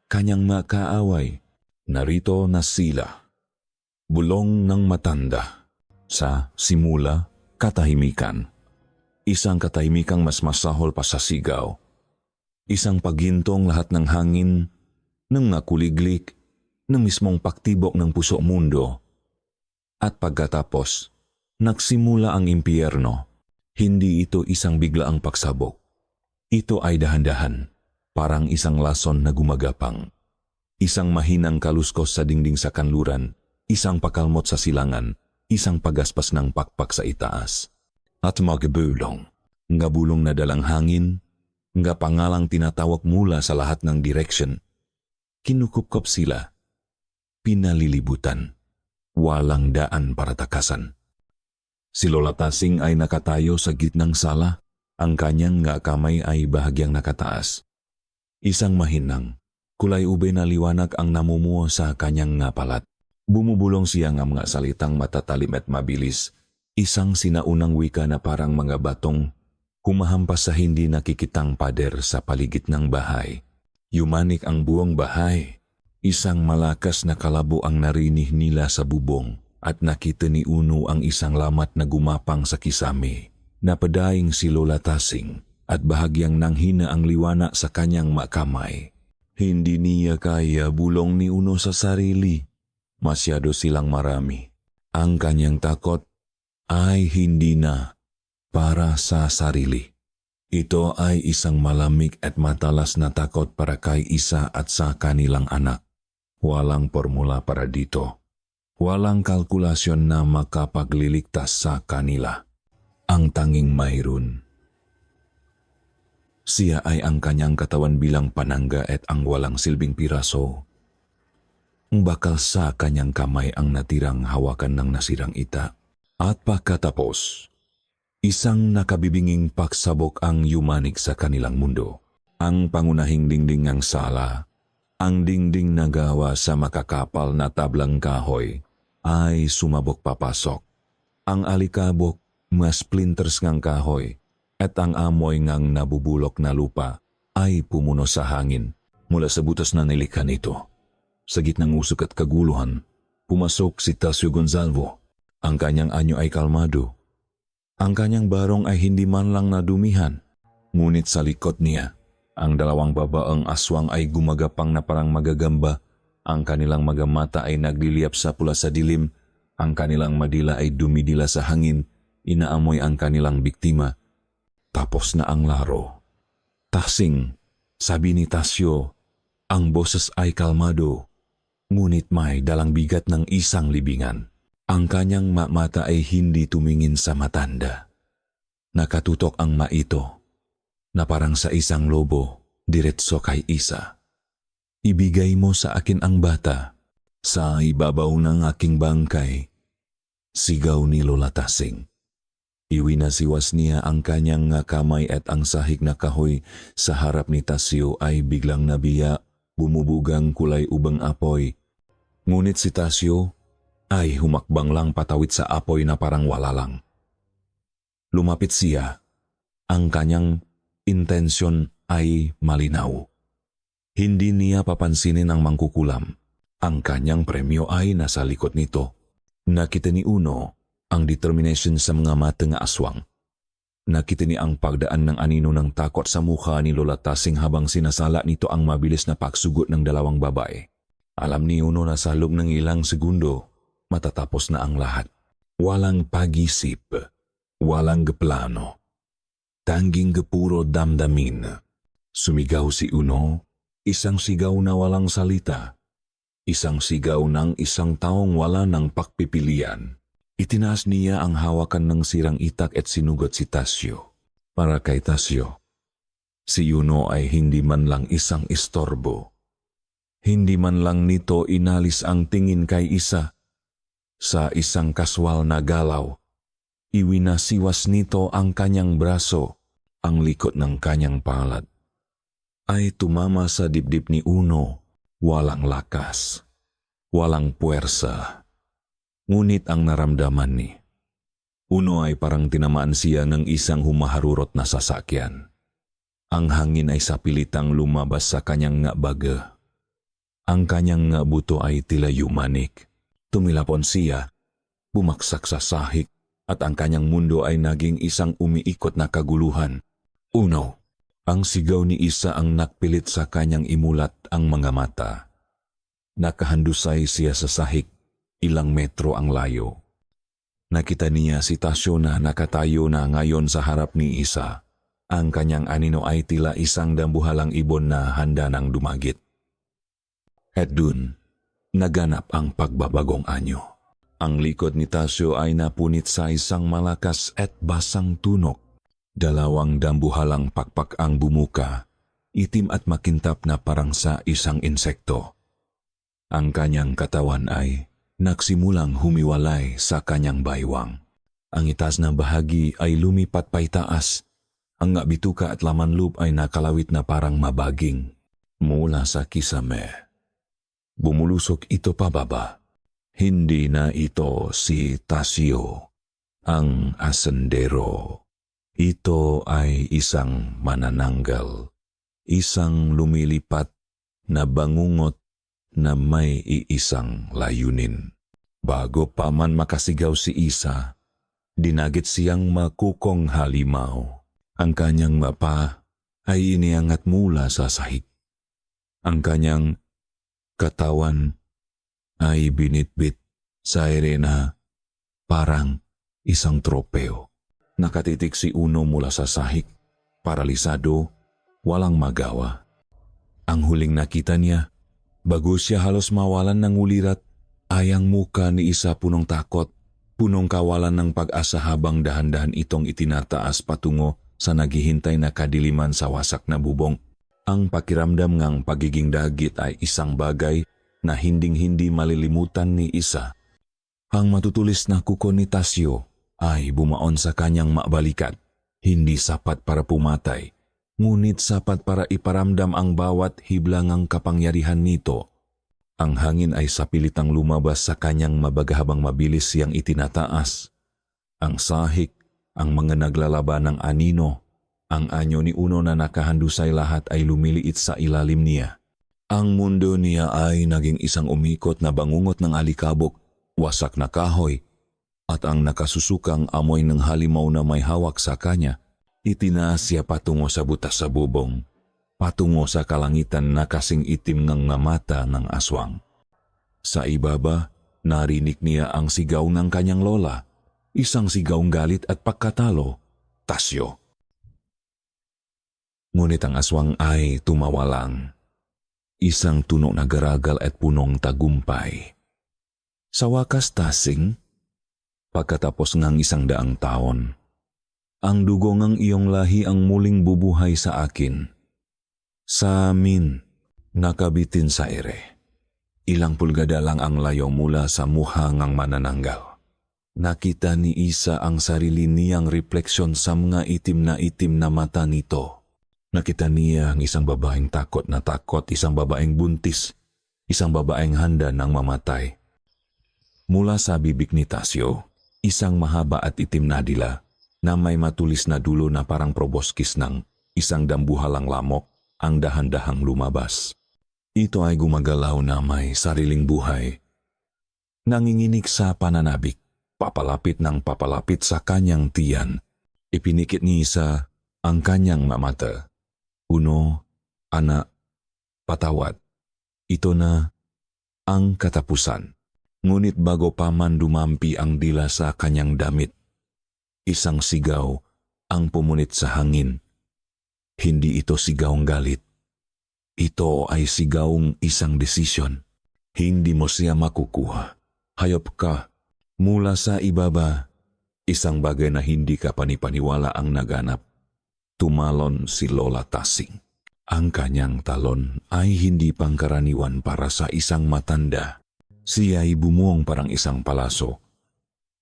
kanyang makaaway. Narito na sila. Bulong ng matanda. Sa simula, katahimikan. Isang katahimikang mas masahol pa sa sigaw. Isang paghintong lahat ng hangin, ng nakuliglik, ng mismong paktibok ng puso mundo. At pagkatapos, nagsimula ang impyerno. Hindi ito isang biglaang pagsabog. Ito ay dahan-dahan, parang isang lason na gumagapang. Isang mahinang kaluskos sa dingding sa kanluran, isang pakalmot sa silangan, isang pagaspas ng pakpak sa itaas. At magabulong, nga bulong na dalang hangin, nga pangalang tinatawag mula sa lahat ng direksyon. Kinukupkop sila, pinalilibutan, walang daan para takasan. Si Lola Tasing ay nakatayo sa gitnang sala, ang kanyang nga kamay ay bahagyang nakataas. Isang mahinang, kulay ube na liwanag ang namumuo sa kanyang nga palat. Bumubulong siya ng mga salitang matatalim at mabilis, isang sinaunang wika na parang mga batong humahampas sa hindi nakikitang pader sa paligid ng bahay. Yumanik ang buong bahay. Isang malakas na kalabo ang narinig nila sa bubong at nakita ni Uno ang isang lamat na gumapang sa kisame. Napadaing si Lola Tasing at bahagyang nanghina ang liwana sa kanyang makamay. Hindi niya kaya bulong ni Uno sa sarili. Masyado silang marami. Ang kanyang takot ay hindi na para sa sarili. Ito ay isang malamig at matalas na takot para kay isa at sa kanilang anak. Walang formula para dito. Walang kalkulasyon na makapagliligtas sa kanila. Ang tanging mayroon. Siya ay ang kanyang katawan bilang panangga at ang walang silbing piraso. Bakal sa kanyang kamay ang natirang hawakan ng nasirang ita. At pagkatapos, isang nakabibinging pagsabok ang yumanig sa kanilang mundo. Ang pangunahing dingding ng sala, ang dingding na gawa sa makakapal na tablang kahoy, ay sumabok papasok. Ang alikabok, mas splinters ngang kahoy, at ang amoy ngang nabubulok na lupa ay pumuno sa hangin mula sa butas na nilikha nito. Sa gitnang usok at kaguluhan, pumasok si Tasio Gonzalvo. Ang kanyang anyo ay kalmado. Ang kanyang barong ay hindi man lang nadumihan. Ngunit sa likod niya, ang dalawang babaang aswang ay gumagapang na parang magagamba Ang kanilang mga mata ay nagliliyap sa pula sa dilim, ang kanilang madila ay dumidila sa hangin, inaamoy ang kanilang biktima. Tapos na ang laro. Tasing, sabi ni Tasyo, ang boses ay kalmado, ngunit may dalang bigat ng isang libingan. Ang kanyang mata ay hindi tumingin sa matanda. Nakatutok ang maito, na parang sa isang lobo, diretso kay Isa. Ibigay mo sa akin ang bata, sa ibabaw ng aking bangkay. Sigaw ni Lola Tasing. Iwinasiwas niya ang kanyang kamay at ang sahig na kahoy sa harap ni Tasyo ay biglang nabiya, bumubugang kulay ubang apoy. Ngunit si Tasyo ay humakbang lang patawid sa apoy na parang wala lang. Lumapit siya. Ang kanyang intensyon ay malinaw. Hindi niya papansinin ang mangkukulam. Ang kanyang premyo ay nasa likod nito. Nakita ni Uno ang determination sa mga mata nga aswang. Nakita niya ang pagdaan ng anino ng takot sa mukha ni Lola Tasing habang sinasala nito ang mabilis na pagsugot ng dalawang babae. Alam ni Uno na sa loob ng ilang segundo, matatapos na ang lahat. Walang pag-isip, walang plano. Tanging puro damdamin. Sumigaw si Uno, isang sigaw na walang salita. Isang sigaw ng isang taong wala ng pakpipilian. Itinaas niya ang hawakan ng sirang itak at sinugot si Tasyo. Para kay Tasyo, si Uno ay hindi man lang isang istorbo. Hindi man lang nito inalis ang tingin kay Isa. Sa isang kaswal na galaw, iwinasiwas nito ang kanyang braso, ang likod ng kanyang palad. Ay tumama sa dibdib ni Uno, walang lakas, walang puwersa. Ngunit ang naramdaman ni Uno ay parang tinamaan siya ng isang humaharurot na sasakyan. Ang hangin ay sapilitang lumabas sa kanyang nga baga. Ang kanyang nga buto ay tila yumanik. Tumilapon siya, bumaksak sa sahig, at ang kanyang mundo ay naging isang umiikot na kaguluhan. Uno, ang sigaw ni Isa ang nakpilit sa kanyang imulat ang mga mata. Nakahandusay siya sa sahig, ilang metro ang layo. Nakita niya si Tasyo na nakatayo na ngayon sa harap ni Isa. Ang kanyang anino ay tila isang dambuhalang ibon na handa ng dumagit. At dun, naganap ang pagbabagong anyo. Ang likod ni Tasyo ay napunit sa isang malakas at basang tunok. Dalawang dambuhalang pakpak ang bumuka, itim at makintap na parang sa isang insekto. Ang kanyang katawan ay nagsimulang humiwalay sa kanyang baywang. Ang itaas na bahagi ay lumipat paitaas. Ang bituka at laman loob ay nakalawit na parang mabaging. Mula sa kisame, bumulusok ito pababa. Hindi na ito si Tasyo, ang asendero. Ito ay isang manananggal, isang lumilipat na bangungot na may iisang layunin. Bago pa man makasigaw si Isa, dinagit siyang makukong halimaw. Ang kanyang mapa ay iniangat mula sa sahig. Ang kanyang katawan ay binitbit sa arena parang isang tropeo. Nakatitik si Uno mula sa sahig, paralisado, walang magawa. Ang huling nakita niya, bago siya halos mawalan ng ulirat, ay ang muka ni Isa punong takot, punong kawalan ng pag-asa habang dahan-dahan itong itinataas patungo sa naghihintay na kadiliman sa wasak na bubong. Ang pakiramdam ngang pagiging dagit ay isang bagay na hinding-hindi malilimutan ni Isa. Ang matutulis na kuko ni Tasyo ay bumaon sa kanyang mabalikat. Hindi sapat para pumatay, ngunit sapat para iparamdam ang bawat hiblangang kapangyarihan nito. Ang hangin ay sapilitang lumabas sa kanyang mabaghabang mabilis siyang itinataas. Ang sahig, ang mga naglalaban ng anino, ang anyo ni Uno na nakahandusay lahat ay lumiliit sa ilalim niya. Ang mundo niya ay naging isang umikot na bangungot ng alikabok, wasak na kahoy, at ang nakasusukang amoy ng halimaw na may hawak sa kanya. Itinaas siya patungo sa butas sa bubong, patungo sa kalangitan na kasing itim ng mata ng aswang. Sa ibaba, narinig niya ang sigaw ng kanyang lola. Isang sigawng galit at pagkatalo, Tasyo. Ngunit ang aswang ay tumawa lang. Isang tunog na garagal at punong tagumpay. Sa wakas, Tasing, pagkatapos ng 100 taon, ang dugo ng iyong lahi ang muling bubuhay sa akin. Sa amin, nakabitin sa ere. Ilang pulgada lang ang layo mula sa mukha ng manananggal. Nakita ni Isa ang sarili niyang refleksyon sa mga itim na mata nito. Nakita niya ang isang babaeng takot, isang babaeng buntis, isang babaeng handa ng mamatay. Mula sa bibig ni Tasyo, isang mahaba at itim na dila na may matulis na dulo na parang proboscis ng isang dambuhalang lamok ang dahan-dahang lumabas. Ito ay gumagalaw na may sariling buhay. Nanginginig sa pananabik. Papalapit ng papalapit sa kanyang tiyan. Ipinikit ni Isa ang kanyang mata. Uno, anak, patawad. Ito na ang katapusan. Ngunit bago pa man dumampi ang dila sa kanyang damit, isang sigaw ang pumunit sa hangin. Hindi ito sigawng galit. Ito ay sigawng isang desisyon. Hindi mo siya makukuha. Hayop ka. Mula sa ibaba, isang bagay na hindi ka panipaniwala ang naganap. Tumalon si Lola Tasing. Ang kanyang talon ay hindi pangkaraniwan para sa isang matanda. Siya ay bumuong parang isang palaso.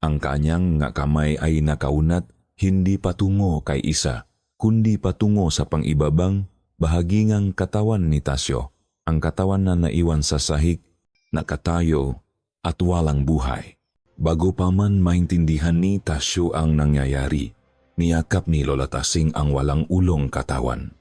Ang kanyang nga kamay ay nakaunat hindi patungo kay Isa, kundi patungo sa pangibabang bahagingang katawan ni Tasyo. Ang katawan na naiwan sa sahig, nakatayo at walang buhay. Bago pa man maintindihan ni Tasyo ang nangyayari, niyakap ni Lola Tasing ang walang ulong katawan.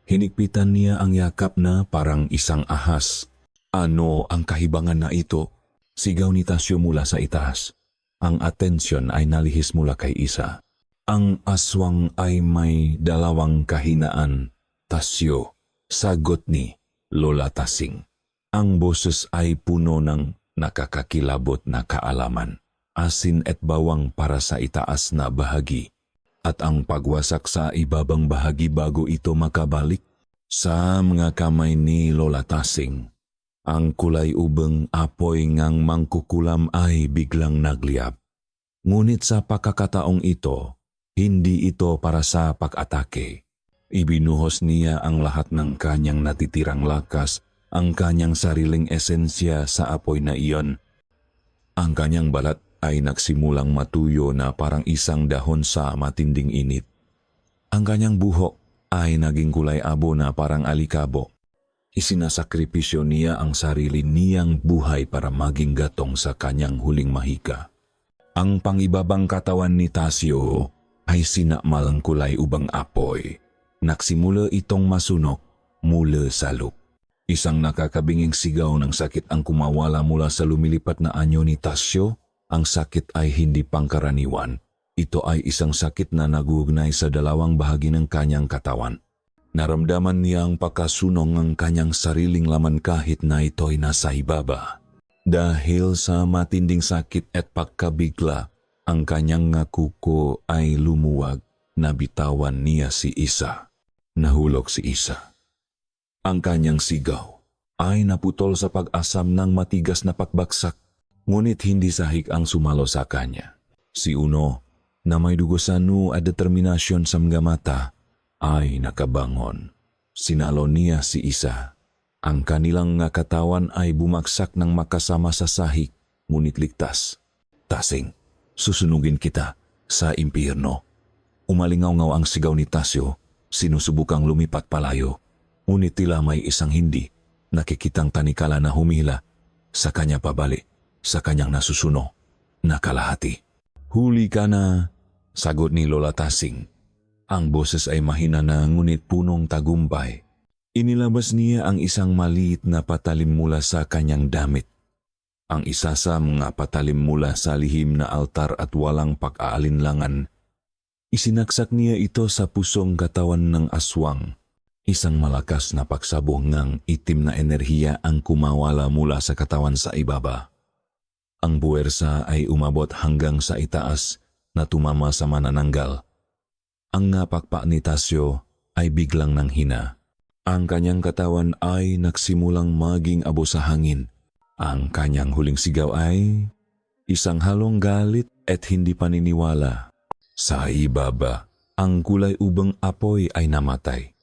Hinigpitan niya ang yakap na parang isang ahas. Ano ang kahibangan na ito? Sigaw ni Tasyo mula sa itaas. Ang atensyon ay nalihis mula kay Isa. Ang aswang ay may 2 kahinaan. Tasyo, sagot ni Lola Tasing. Ang boses ay puno ng nakakakilabot na kaalaman, asin at bawang para sa itaas na bahagi, at ang pagwasak sa ibabang bahagi bago ito makabalik sa mga kamay ni Lola Tasing. Ang kulay ubeng apoy ngang mangkukulam ay biglang nagliyab. Ngunit sa pagkakataong ito, hindi ito para sa pag-atake. Ibinuhos niya ang lahat ng kanyang natitirang lakas, ang kanyang sariling esensya sa apoy na iyon. Ang kanyang balat ay nagsimulang matuyo na parang isang dahon sa matinding init. Ang kanyang buhok ay naging kulay abo na parang alikabo. Isinasakripisyo niya ang sarili niyang buhay para maging gatong sa kanyang huling mahika. Ang pangibabang katawan ni Tasyo ay sinakmalang kulay ubang apoy. Nagsimula itong masunok mula sa lupa. Isang nakakabinging sigaw ng sakit ang kumawala mula sa lumilipat na anyo ni Tasyo. Ang sakit ay hindi pangkaraniwan. Ito ay isang sakit na naguugnay sa 2 bahagi ng kanyang katawan. Naramdaman niya ang pagkasunong ng kanyang sariling laman kahit na ito'y nasa ibaba. Dahil sa matinding sakit at pagkabigla, ang kanyang kuko ay lumuwag. Nabitawan niya si Isa. Nahulog si Isa. Ang kanyang sigaw ay naputol sa pag-asam ng matigas na pakbaksak, ngunit hindi sahig ang sumalo sa kanya. Si Uno, na may dugosano at determinasyon sa mga mata, ay nakabangon. Sinalo niya si Isa. Ang kanilang nga katawan ay bumagsak ng makasama sa sahig, ngunit ligtas. Tasing, susunugin kita sa impyerno. Umalingaw-ngaw ang sigaw ni Tasyo, sinusubukang lumipat palayo. Ngunit tila may isang hindi nakikitang tanikala na humila sa kanya pabalik, sa kanyang nasusuno, nakalahati. Huli ka na, sagot ni Lola Tasing. Ang boses ay mahina na ngunit punong tagumpay. Inilabas niya ang isang maliit na patalim mula sa kanyang damit. Ang isa sa mga patalim mula sa lihim na altar at walang pag-aalinlangan. Isinaksak niya ito sa pusong katawan ng aswang. Isang malakas na pagsabog ng itim na enerhiya ang kumawala mula sa katawan sa ibaba. Ang buwersa ay umabot hanggang sa itaas na tumama sa manananggal. Ang napakpa ni Tasyo ay biglang nanghina. Ang kanyang katawan ay nagsimulang maging abo sa hangin. Ang kanyang huling sigaw ay isang halong galit at hindi paniniwala. Sa ibaba, ang kulay ubang apoy ay namatay.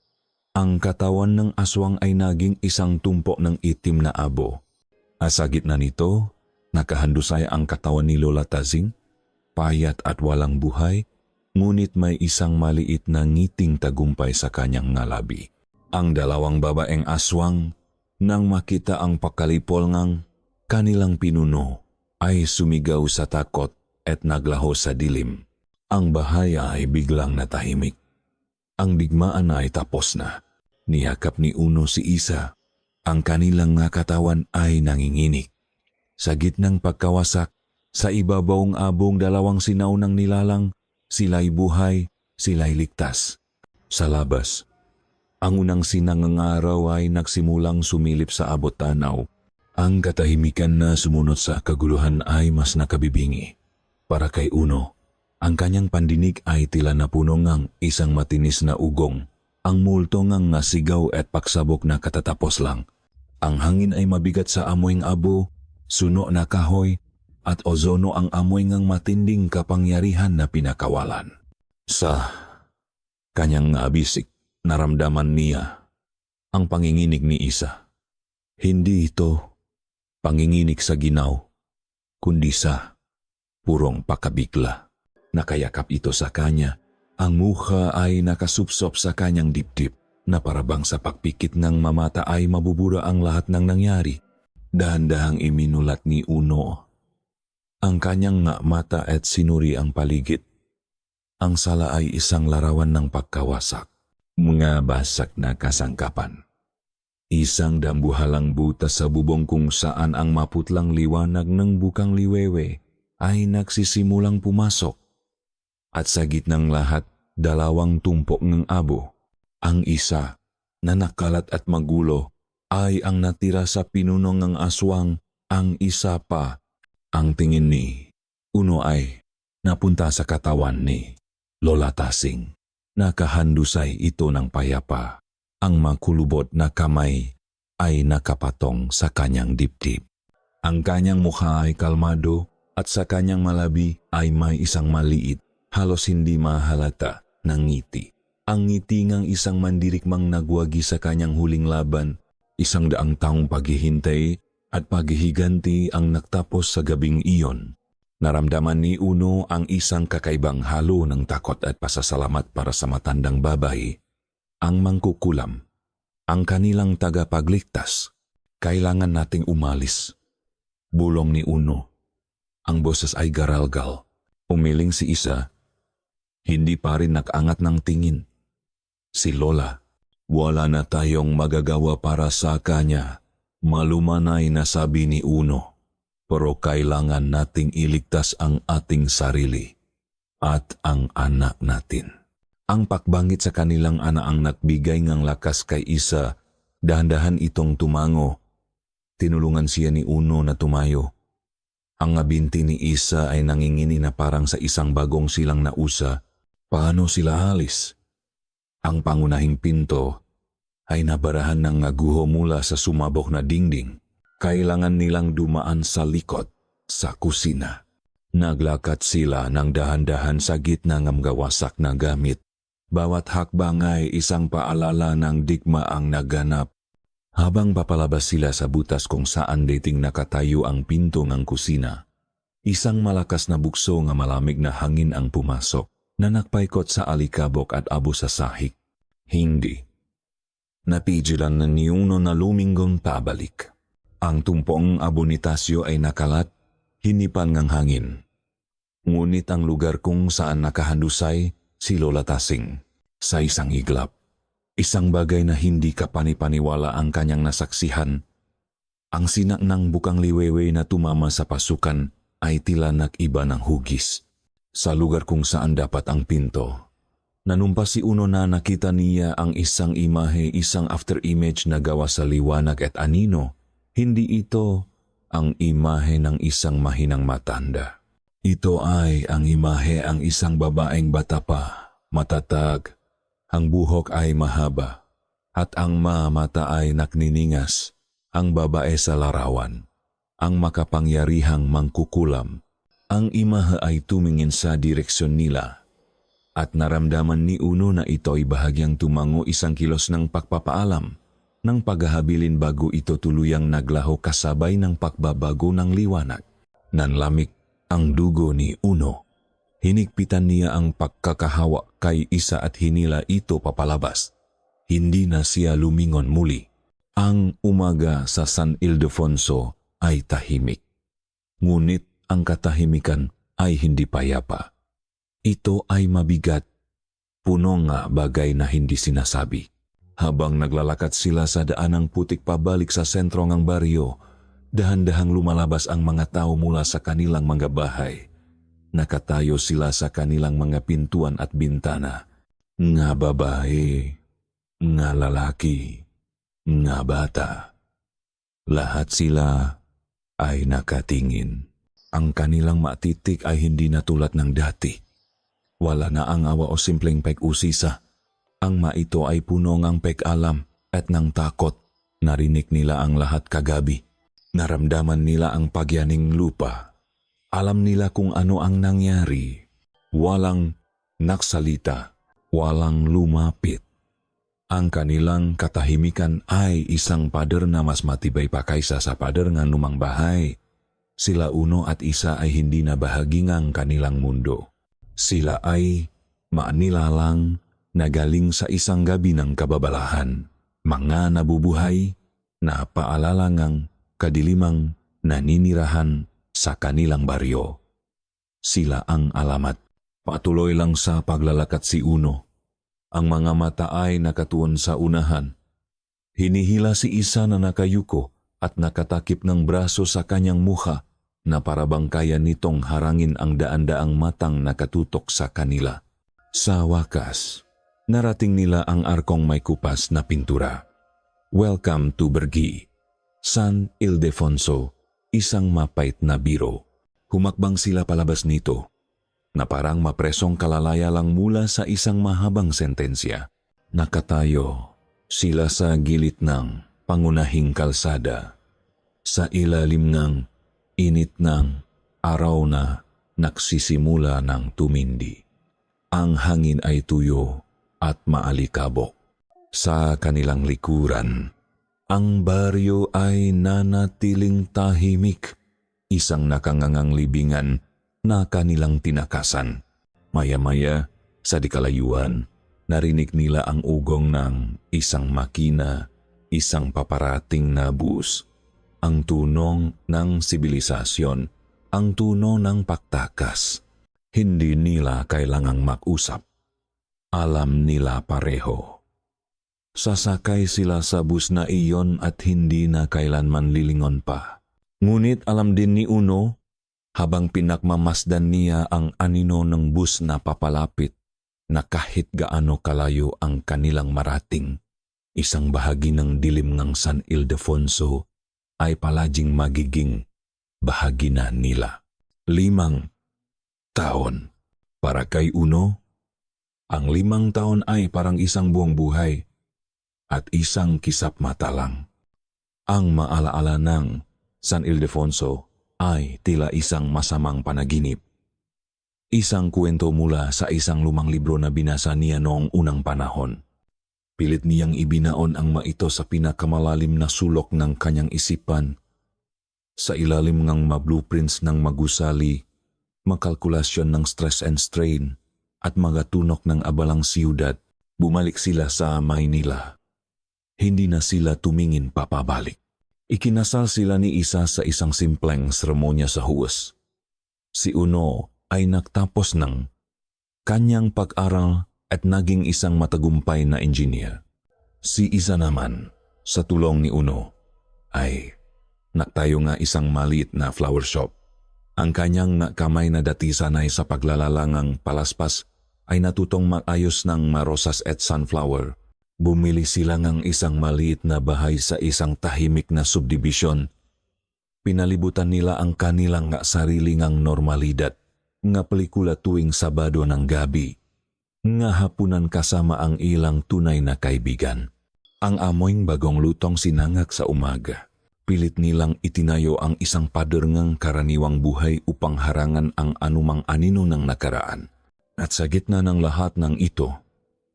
Ang katawan ng aswang ay naging isang tumpo ng itim na abo. Sa gitna nito, nakahandusay ang katawan ni Lola Tazing, payat at walang buhay, ngunit may isang maliit na ngiting tagumpay sa kanyang ngalabi. Ang dalawang babaeng aswang, nang makita ang pakalipol ng kanilang pinuno, ay sumigaw sa takot at naglaho sa dilim. Ang bahaya ay biglang natahimik. Ang digmaan ay tapos na. Niyakap ni Uno si Isa. Ang kanilang nga katawan ay nanginginig. Sa gitnang pagkawasak, sa ibabawng abong dalawang sinaunang nilalang, sila'y buhay, sila'y ligtas. Sa labas, ang unang sinangang araw ay nagsimulang sumilip sa abot tanaw. Ang katahimikan na sumunod sa kaguluhan ay mas nakabibingi. Para kay Uno, ang kanyang pandinig ay tila napuno ng isang matinis na ugong. Ang multo ngang nasigaw at pagsabog na katatapos lang. Ang hangin ay mabigat sa amoy ng abo, suno na kahoy, at ozono ang amoy ngang matinding kapangyarihan na pinakawalan. Sa kanyang abisik, naramdaman niya ang panginginig ni Isa. Hindi ito panginginig sa ginaw, kundi sa purong pakabigla. Nakayakap ito sa kanya. Ang mukha ay nakasupsop sa kanyang dibdib na parabang sa pagpikit ng mamata ay mabubura ang lahat ng nangyari. Dahan-dahang iminulat ni Uno ang kanyang nga mata at sinuri ang paligid. Ang sala ay isang larawan ng pagkawasak, mga basak na kasangkapan. Isang dambuhalang butas sa bubong kung saan ang maputlang liwanag ng bukang liwewe ay nagsisimulang pumasok. At sa gitnang lahat, dalawang tumpok ng abo. Ang isa, na nakalat at magulo, ay ang natira sa pinuno ng aswang. Ang isa pa, ang tingin ni Uno ay napunta sa katawan ni Lola Tasing. Nakahandusay ito ng payapa. Ang makulubot na kamay ay nakapatong sa kanyang dibdib. Ang kanyang mukha ay kalmado at sa kanyang malabi ay may isang maliit, halos hindi mahalata ng ngiti. Ang ngiti ngang isang mandirikmang nagwagi sa kanyang huling laban, 100 taong paghihintay at paghihiganti ang nagtapos sa gabing iyon. Naramdaman ni Uno ang isang kakaibang halo ng takot at pasasalamat para sa matandang babae, ang mangkukulam, ang kanilang tagapagligtas. Kailangan nating umalis. Bulong ni Uno. Ang boses ay garalgal. Umiling si Isa. Hindi pa rin nakaangat ng tingin. Si Lola, wala na tayong magagawa para sa kanya. Malumanay na sabi ni Uno. Pero kailangan nating iligtas ang ating sarili at ang anak natin. Ang pakbangit sa kanilang anak ang nagbigay ng lakas kay Isa. Dahan-dahan itong tumango. Tinulungan siya ni Uno na tumayo. Ang binti ni Isa ay nangingini na parang sa isang bagong silang nausa. Paano sila alis? Ang pangunahing pinto ay nabarahan ng guho mula sa sumabok na dingding. Kailangan nilang dumaan sa likod, sa kusina. Naglakad sila ng dahan-dahan sa gitna ng gawasak na gamit. Bawat hakbang ay isang paalala ng digma ang naganap. Habang papalabas sila sa butas kung saan dating nakatayo ang pinto ng kusina, isang malakas na bukso nga malamig na hangin ang pumasok na nagpaikot sa alikabok at abo sa sahig. Hindi. Napigilan na ni Uno na lumingon pabalik. Ang tumpong abo ni Tasyo ay nakalat, hinipan ng hangin. Ngunit ang lugar kung saan nakahandusay si Lola Tasing sa isang iglap. Isang bagay na hindi kapanipaniwala ang kanyang nasaksihan. Ang sinak ng bukang liwewe na tumama sa pasukan ay tila nag-iba ng hugis. Sa lugar kung saan dapat ang pinto, Nanumpa si Uno na nakita niya ang isang imahe, isang after image na gawa sa liwanag at anino. Hindi ito ang imahe ng isang mahinang matanda. Ito ay ang imahe ang isang babaeng bata pa, matatag. Ang buhok ay mahaba at ang mata ay nakniningas. Ang babae sa larawan, ang makapangyarihang mangkukulam. Ang imahe ay tumingin sa direksyon nila. At naramdaman ni Uno na ito ay bahagyang tumango isang kilos ng pagpapaalam ng paghahabilin bago ito tuluyang naglaho kasabay ng pagbabago ng liwanag. Nanlamig ang dugo ni Uno. Hinigpitan niya ang pagkakahawa kay isa at hinila ito papalabas. Hindi na siya lumingon muli. Ang umaga sa San Ildefonso ay tahimik. Ngunit ang katahimikan ay hindi payapa. Ito ay mabigat, puno nga bagay na hindi sinasabi. Habang naglalakad sila sa daanang putik pabalik sa sentro ng baryo, dahan-dahang lumalabas ang mga tao mula sa kanilang mga bahay. Nakatayo sila sa kanilang mga pintuan at bintana. Nga babae, nga lalaki, nga bata. Lahat sila ay nakatingin. Ang kanilang matitik ay hindi na tulad ng dati. Wala na ang awa o simpleng pag-usisa. Ang maito ay puno ng pag-alam at ng takot. Narinig nila ang lahat kagabi. Naramdaman nila ang pagyaning lupa. Alam nila kung ano ang nangyari. Walang naksalita, walang lumapit. Ang kanilang katahimikan ay isang pader na mas matibay pa kaysa sa pader ng lumang bahay. Sila Uno at Isa ay hindi na bahagi ng kanilang mundo. Sila ay maanilalang na galing sa isang gabi ng kababalahan. Mga nabubuhay na paalala ng kadilimang naninirahan sa kanilang baryo. Sila ang alamat. Patuloy lang sa paglalakad si Uno. Ang mga mata ay nakatuon sa unahan. Hinihila si Isa na nakayuko at nakatakip ng braso sa kanyang mukha na parabang kaya nitong harangin ang daan-daang matang nakatutok sa kanila. Sa wakas, narating nila ang arkong may kupas na pintura. Welcome to Bergi, San Ildefonso, isang mapait na biro. Humakbang sila palabas nito, na parang mapresong kalalaya lang mula sa isang mahabang sentensya. Nakatayo sila sa gilid ng pangunahing kalsada, sa ilalim ng init ng araw na nagsisimula ng tumindi. Ang hangin ay tuyo at maalikabok. Sa kanilang likuran, ang baryo ay nanatiling tahimik, isang nakangangang libingan na kanilang tinakasan. Maya-maya, sa dikalayuan, narinig nila ang ugong ng isang makina, isang paparating na bus. Ang tunong ng sibilisasyon, ang tuno ng paktakas. Hindi nila kailangang mag-usap. Alam nila pareho. Sasakay sila sa bus na iyon at hindi na kailanman lilingon pa. Ngunit alam din ni Uno, habang pinakmamasdan niya ang anino ng bus na papalapit, na kahit gaano kalayo ang kanilang marating, isang bahagi ng dilim ng San Ildefonso ay palaging magiging bahagi na nila. 5 taon. Para kay Uno, ang 5 taon ay parang isang buong buhay at isang kisap mata lang. Ang maalaala ng San Ildefonso ay tila isang masamang panaginip. Isang kwento mula sa isang lumang libro na binasa niya noong unang panahon. Pilit niyang ibinaon ang maito sa pinakamalalim na sulok ng kanyang isipan. Sa ilalim ng blueprints ng magusali, makalkulasyon ng stress and strain, at mga tunok ng abalang siyudad, bumalik sila sa Maynila. Hindi na sila tumingin papabalik. Ikinasal sila ni Isa sa isang simpleng seremonya sa huwes. Si Uno ay nagtapos ng kanyang pag-aral at naging isang matagumpay na engineer. Si Isa naman, sa tulong ni Uno, ay nagtayo nga isang maliit na flower shop. Ang kanyang kamay na dati sanay sa paglalalangang palaspas ay natutong maayos ng marosas at sunflower. Bumili sila ng isang maliit na bahay sa isang tahimik na subdivision. Pinalibutan nila ang kanilang sarili ngang normalidad, nga pelikula tuwing Sabado ng gabi, nga hapunan kasama ang ilang tunay na kaibigan. Ang amoyng bagong lutong sinangak sa umaga. Pilit nilang itinayo ang isang pader ngang karaniwang buhay upang harangan ang anumang anino ng nakaraan. At sa gitna ng lahat ng ito,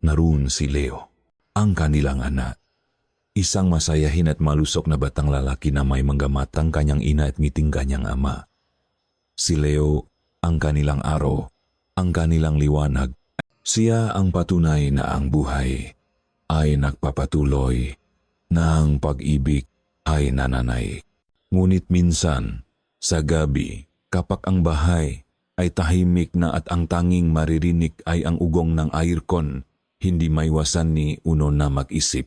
naroon si Leo, ang kanilang anak. Isang masayahin at malusok na batang lalaki na may manggamatang kanyang ina at ngiting kanyang ama. Si Leo, ang kanilang araw, ang kanilang liwanag. Siya ang patunay na ang buhay ay nagpapatuloy, na ang pag-ibig ay nananay. Ngunit minsan, sa gabi, kapag ang bahay ay tahimik na at ang tanging maririnig ay ang ugong ng aircon, hindi maiwasan ni Uno na mag-isip.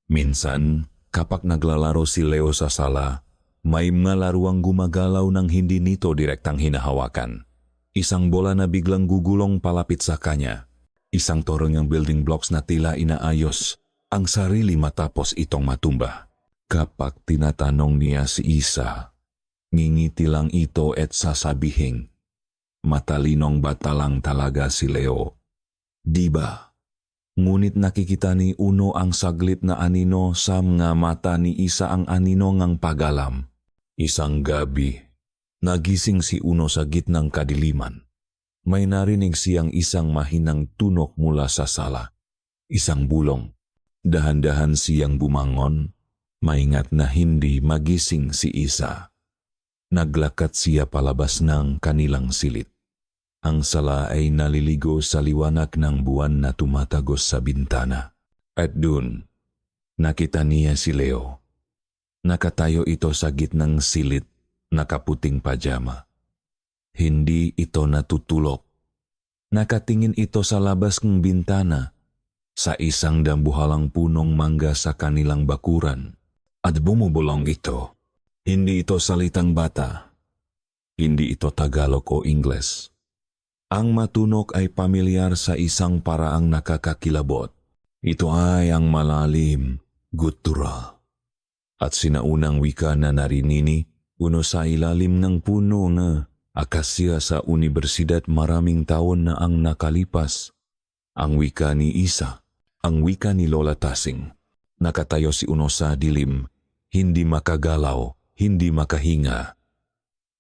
Minsan, kapag naglalaro si Leo sa sala, may mga laruang gumagalaw ng hindi nito direktang hinahawakan. Isang bola na biglang gugulong palapit sa kanya. Isang torong ng building blocks na tila inaayos ang sarili matapos itong matumba. Kapag tinatanong niya si Isa, ngingiti lang ito at sasabihing, "Matalinong bata lang talaga si Leo. Diba?" Ngunit nakikita ni Uno ang saglit na anino sa mga mata ni Isa ang anino ngang pagalam. Isang gabi, nagising si Uno sa gitnang kadiliman. May narinig siyang isang mahinang tunok mula sa sala. Isang bulong. Dahan-dahan siyang bumangon, maingat na hindi magising si Isa. Naglakad siya palabas ng kanilang silid. Ang sala ay naliligo sa liwanag ng buwan na tumatagos sa bintana. At dun, nakita niya si Leo. Nakatayo ito sa gitnang silid, nakaputing pajama. Hindi ito natutulog. Nakatingin ito sa labas ng bintana, sa isang dambuhalang punong mangga sa kanilang bakuran. At bumubulong ito. Hindi ito salitang bata. Hindi ito Tagalog o Ingles. Ang matunok ay pamilyar sa isang paraang nakakakilabot. Ito ay ang malalim, guttural. At sinaunang wika na narinini, Uno sa ilalim ng puno na akasya sa universidad maraming taon na ang nakalipas. Ang wika ni Isa, ang wika ni Lola Tasing. Nakatayo si Uno sa dilim, hindi makagalaw, hindi makahinga.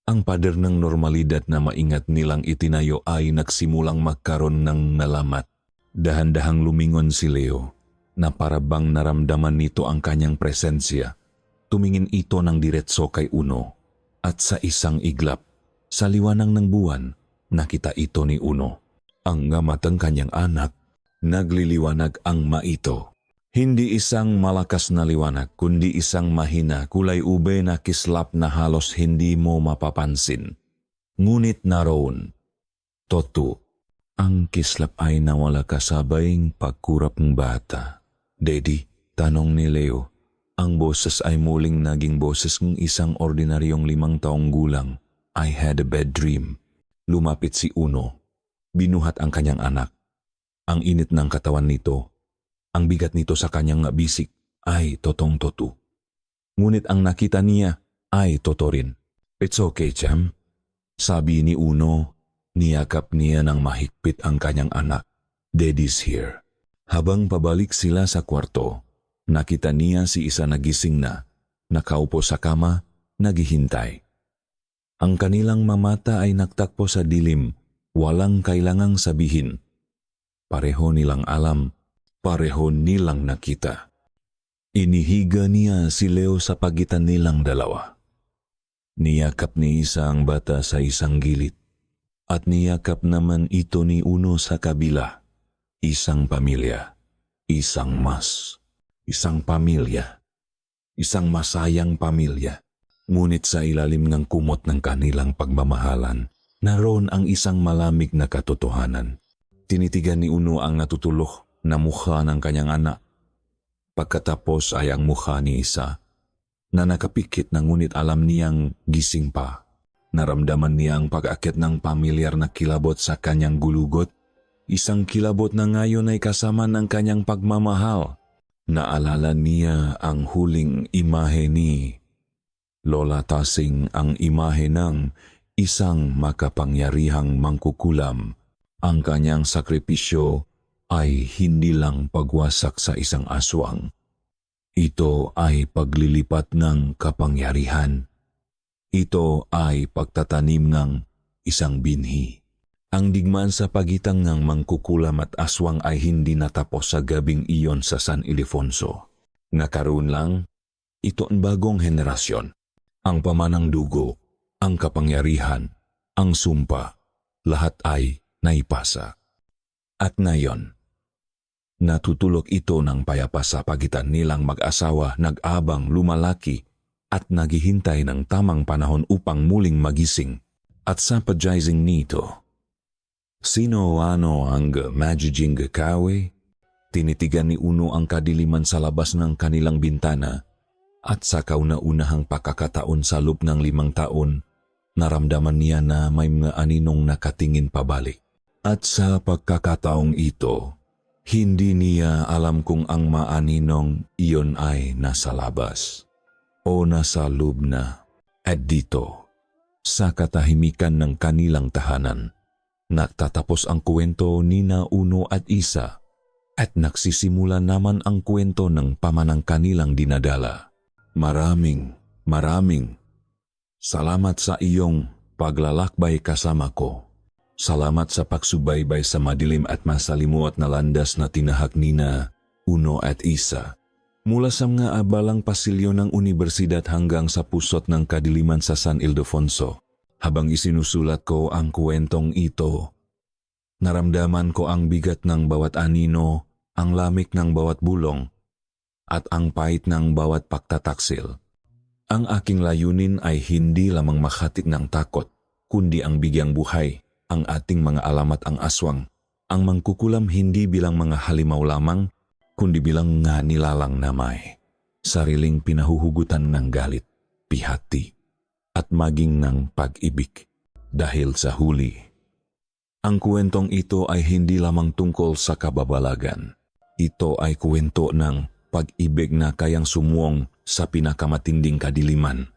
Ang pader ng normalidad na maingat nilang itinayo ay nagsimulang magkaroon ng nalamat. Dahan-dahang lumingon si Leo, na parabang naramdaman nito ang kanyang presensya. Tumingin ito ng diretso kay Uno, at sa isang iglap, sa liwanag ng buwan, nakita ito ni Uno. Ang ngamatang kanyang anak, nagliliwanag ang maito. Hindi isang malakas na liwanag, kundi isang mahina, kulay ube na kislap na halos hindi mo mapapansin. Ngunit naroon, Toto, ang kislap ay nawala kasabay pagkurap ng bata. "Daddy," tanong ni Leo. Ang boses ay muling naging boses ng isang ordinaryong 5 taong gulang. "I had a bad dream." Lumapit si Uno. Binuhat ang kanyang anak. Ang init ng katawan nito, ang bigat nito sa kanyang bisik ay totong Toto. Ngunit ang nakita niya ay Toto rin. "It's okay, Cham," sabi ni Uno. Niyakap niya ng mahigpit ang kanyang anak. "Daddy's here." Habang pabalik sila sa kwarto, nakita niya si Isa nagising na, nakaupo sa kama, naghihintay. Ang kanilang mamata ay nagtakpo sa dilim, walang kailangang sabihin. Pareho nilang alam, pareho nilang nakita. Inihiga niya si Leo sa pagitan nilang dalawa. Niyakap ni Isa ang bata sa isang gilid, at niyakap naman ito ni Uno sa kabila. Isang pamilya, isang pamilya, isang masayang pamilya. Ngunit sa ilalim ng kumot ng kanilang pagmamahalan, naroon ang isang malamig na katotohanan. Tinitigan ni Uno ang natutulog na mukha ng kanyang anak. Pagkatapos ay ang mukha ni Isa, na nakapikit na ngunit alam niyang gising pa. Naramdaman niya ang pag-akit ng pamilyar na kilabot sa kanyang gulugot, Isang kilabot na ngayon ay kasama ng kanyang pagmamahal. Naalala niya ang huling imahe ni Lola Tasing, ang imahe ng isang makapangyarihang mangkukulam. Ang kanyang sakripisyo ay hindi lang pagwasak sa isang aswang. Ito ay paglilipat ng kapangyarihan. Ito ay pagtatanim ng isang binhi. Ang digmaan sa pagitan ng mangkukulam at aswang ay hindi natapos sa gabing iyon sa San Ildefonso. Nakaroon lang, ito ang bagong henerasyon. Ang pamanang dugo, ang kapangyarihan, ang sumpa, lahat ay naipasa. At ngayon, natutulog ito ng payapa sa pagitan nilang mag-asawa, nag-abang lumalaki at naghihintay ng tamang panahon upang muling magising. At sa pagizing nito, sino ano ang magiging kawe? Tinitigan ni Uno ang kadiliman sa labas ng kanilang bintana at sa kauna-unahang pakakataon sa loob ng 5 taon, naramdaman niya na may mga aninong nakatingin pabalik. At sa pagkakataong ito, hindi niya alam kung ang maaninong iyon ay nasa labas o nasa loob na. At dito, sa katahimikan ng kanilang tahanan, nagtatapos ang kwento ni na Uno at Isa at nagsisimula naman ang kwento ng pamanang kanilang dinadala. Maraming salamat sa iyong paglalakbay kasama ko. Salamat sa pagsubaybay sa madilim at masalimuot na landas na tinahak ni na Uno at Isa. Mula sa mga abalang pasilyo ng universidad hanggang sa pusot ng kadiliman sa San Ildefonso. Habang isinusulat ko ang kwentong ito, naramdaman ko ang bigat ng bawat anino, ang lamig ng bawat bulong, at ang pait ng bawat pagtataksil. Ang aking layunin ay hindi lamang makatik ng takot, kundi ang bigyang buhay, ang ating mga alamat ang aswang, ang mangkukulam hindi bilang mga halimaw lamang, kundi bilang nga nilalang na may sariling pinahuhugutan ng galit, pihati, at maging ng pag-ibig dahil sa huli. Ang kwentong ito ay hindi lamang tungkol sa kababalagan. Ito ay kwento ng pag-ibig na kayang sumuong sa pinakamatinding kadiliman.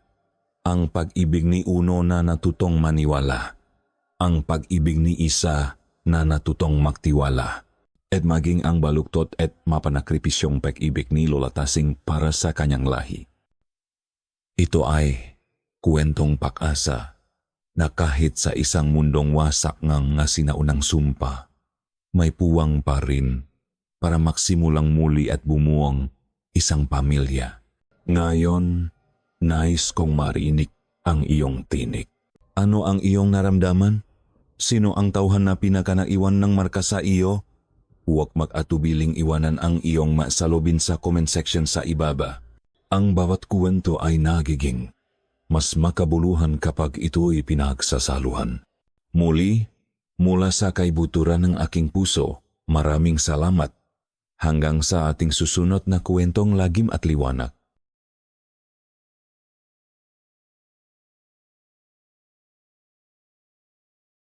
Ang pag-ibig ni Uno na natutong maniwala. Ang pag-ibig ni Isa na natutong magtiwala. At maging ang baluktot at mapanakripisyong pag-ibig ni Lola Tasing para sa kanyang lahi. Ito ay kwentong pag-asa na kahit sa isang mundong wasak ng nga sinaunang sumpa, may puwang pa rin para maksimulang muli at bumuong isang pamilya. Ngayon, nais kong marinig ang iyong tinig. Ano ang iyong naramdaman? Sino ang tauhan na pinakanaiwan ng marka sa iyo? Huwag mag-atubiling iwanan ang iyong masalobin sa comment section sa ibaba. Ang bawat kwento ay nagiging mas makabuluhan kapag ito'y pinagsasaluhan. Muli, mula sa kaibuturan ng aking puso, maraming salamat. Hanggang sa ating susunod na kwentong lagim at liwanag.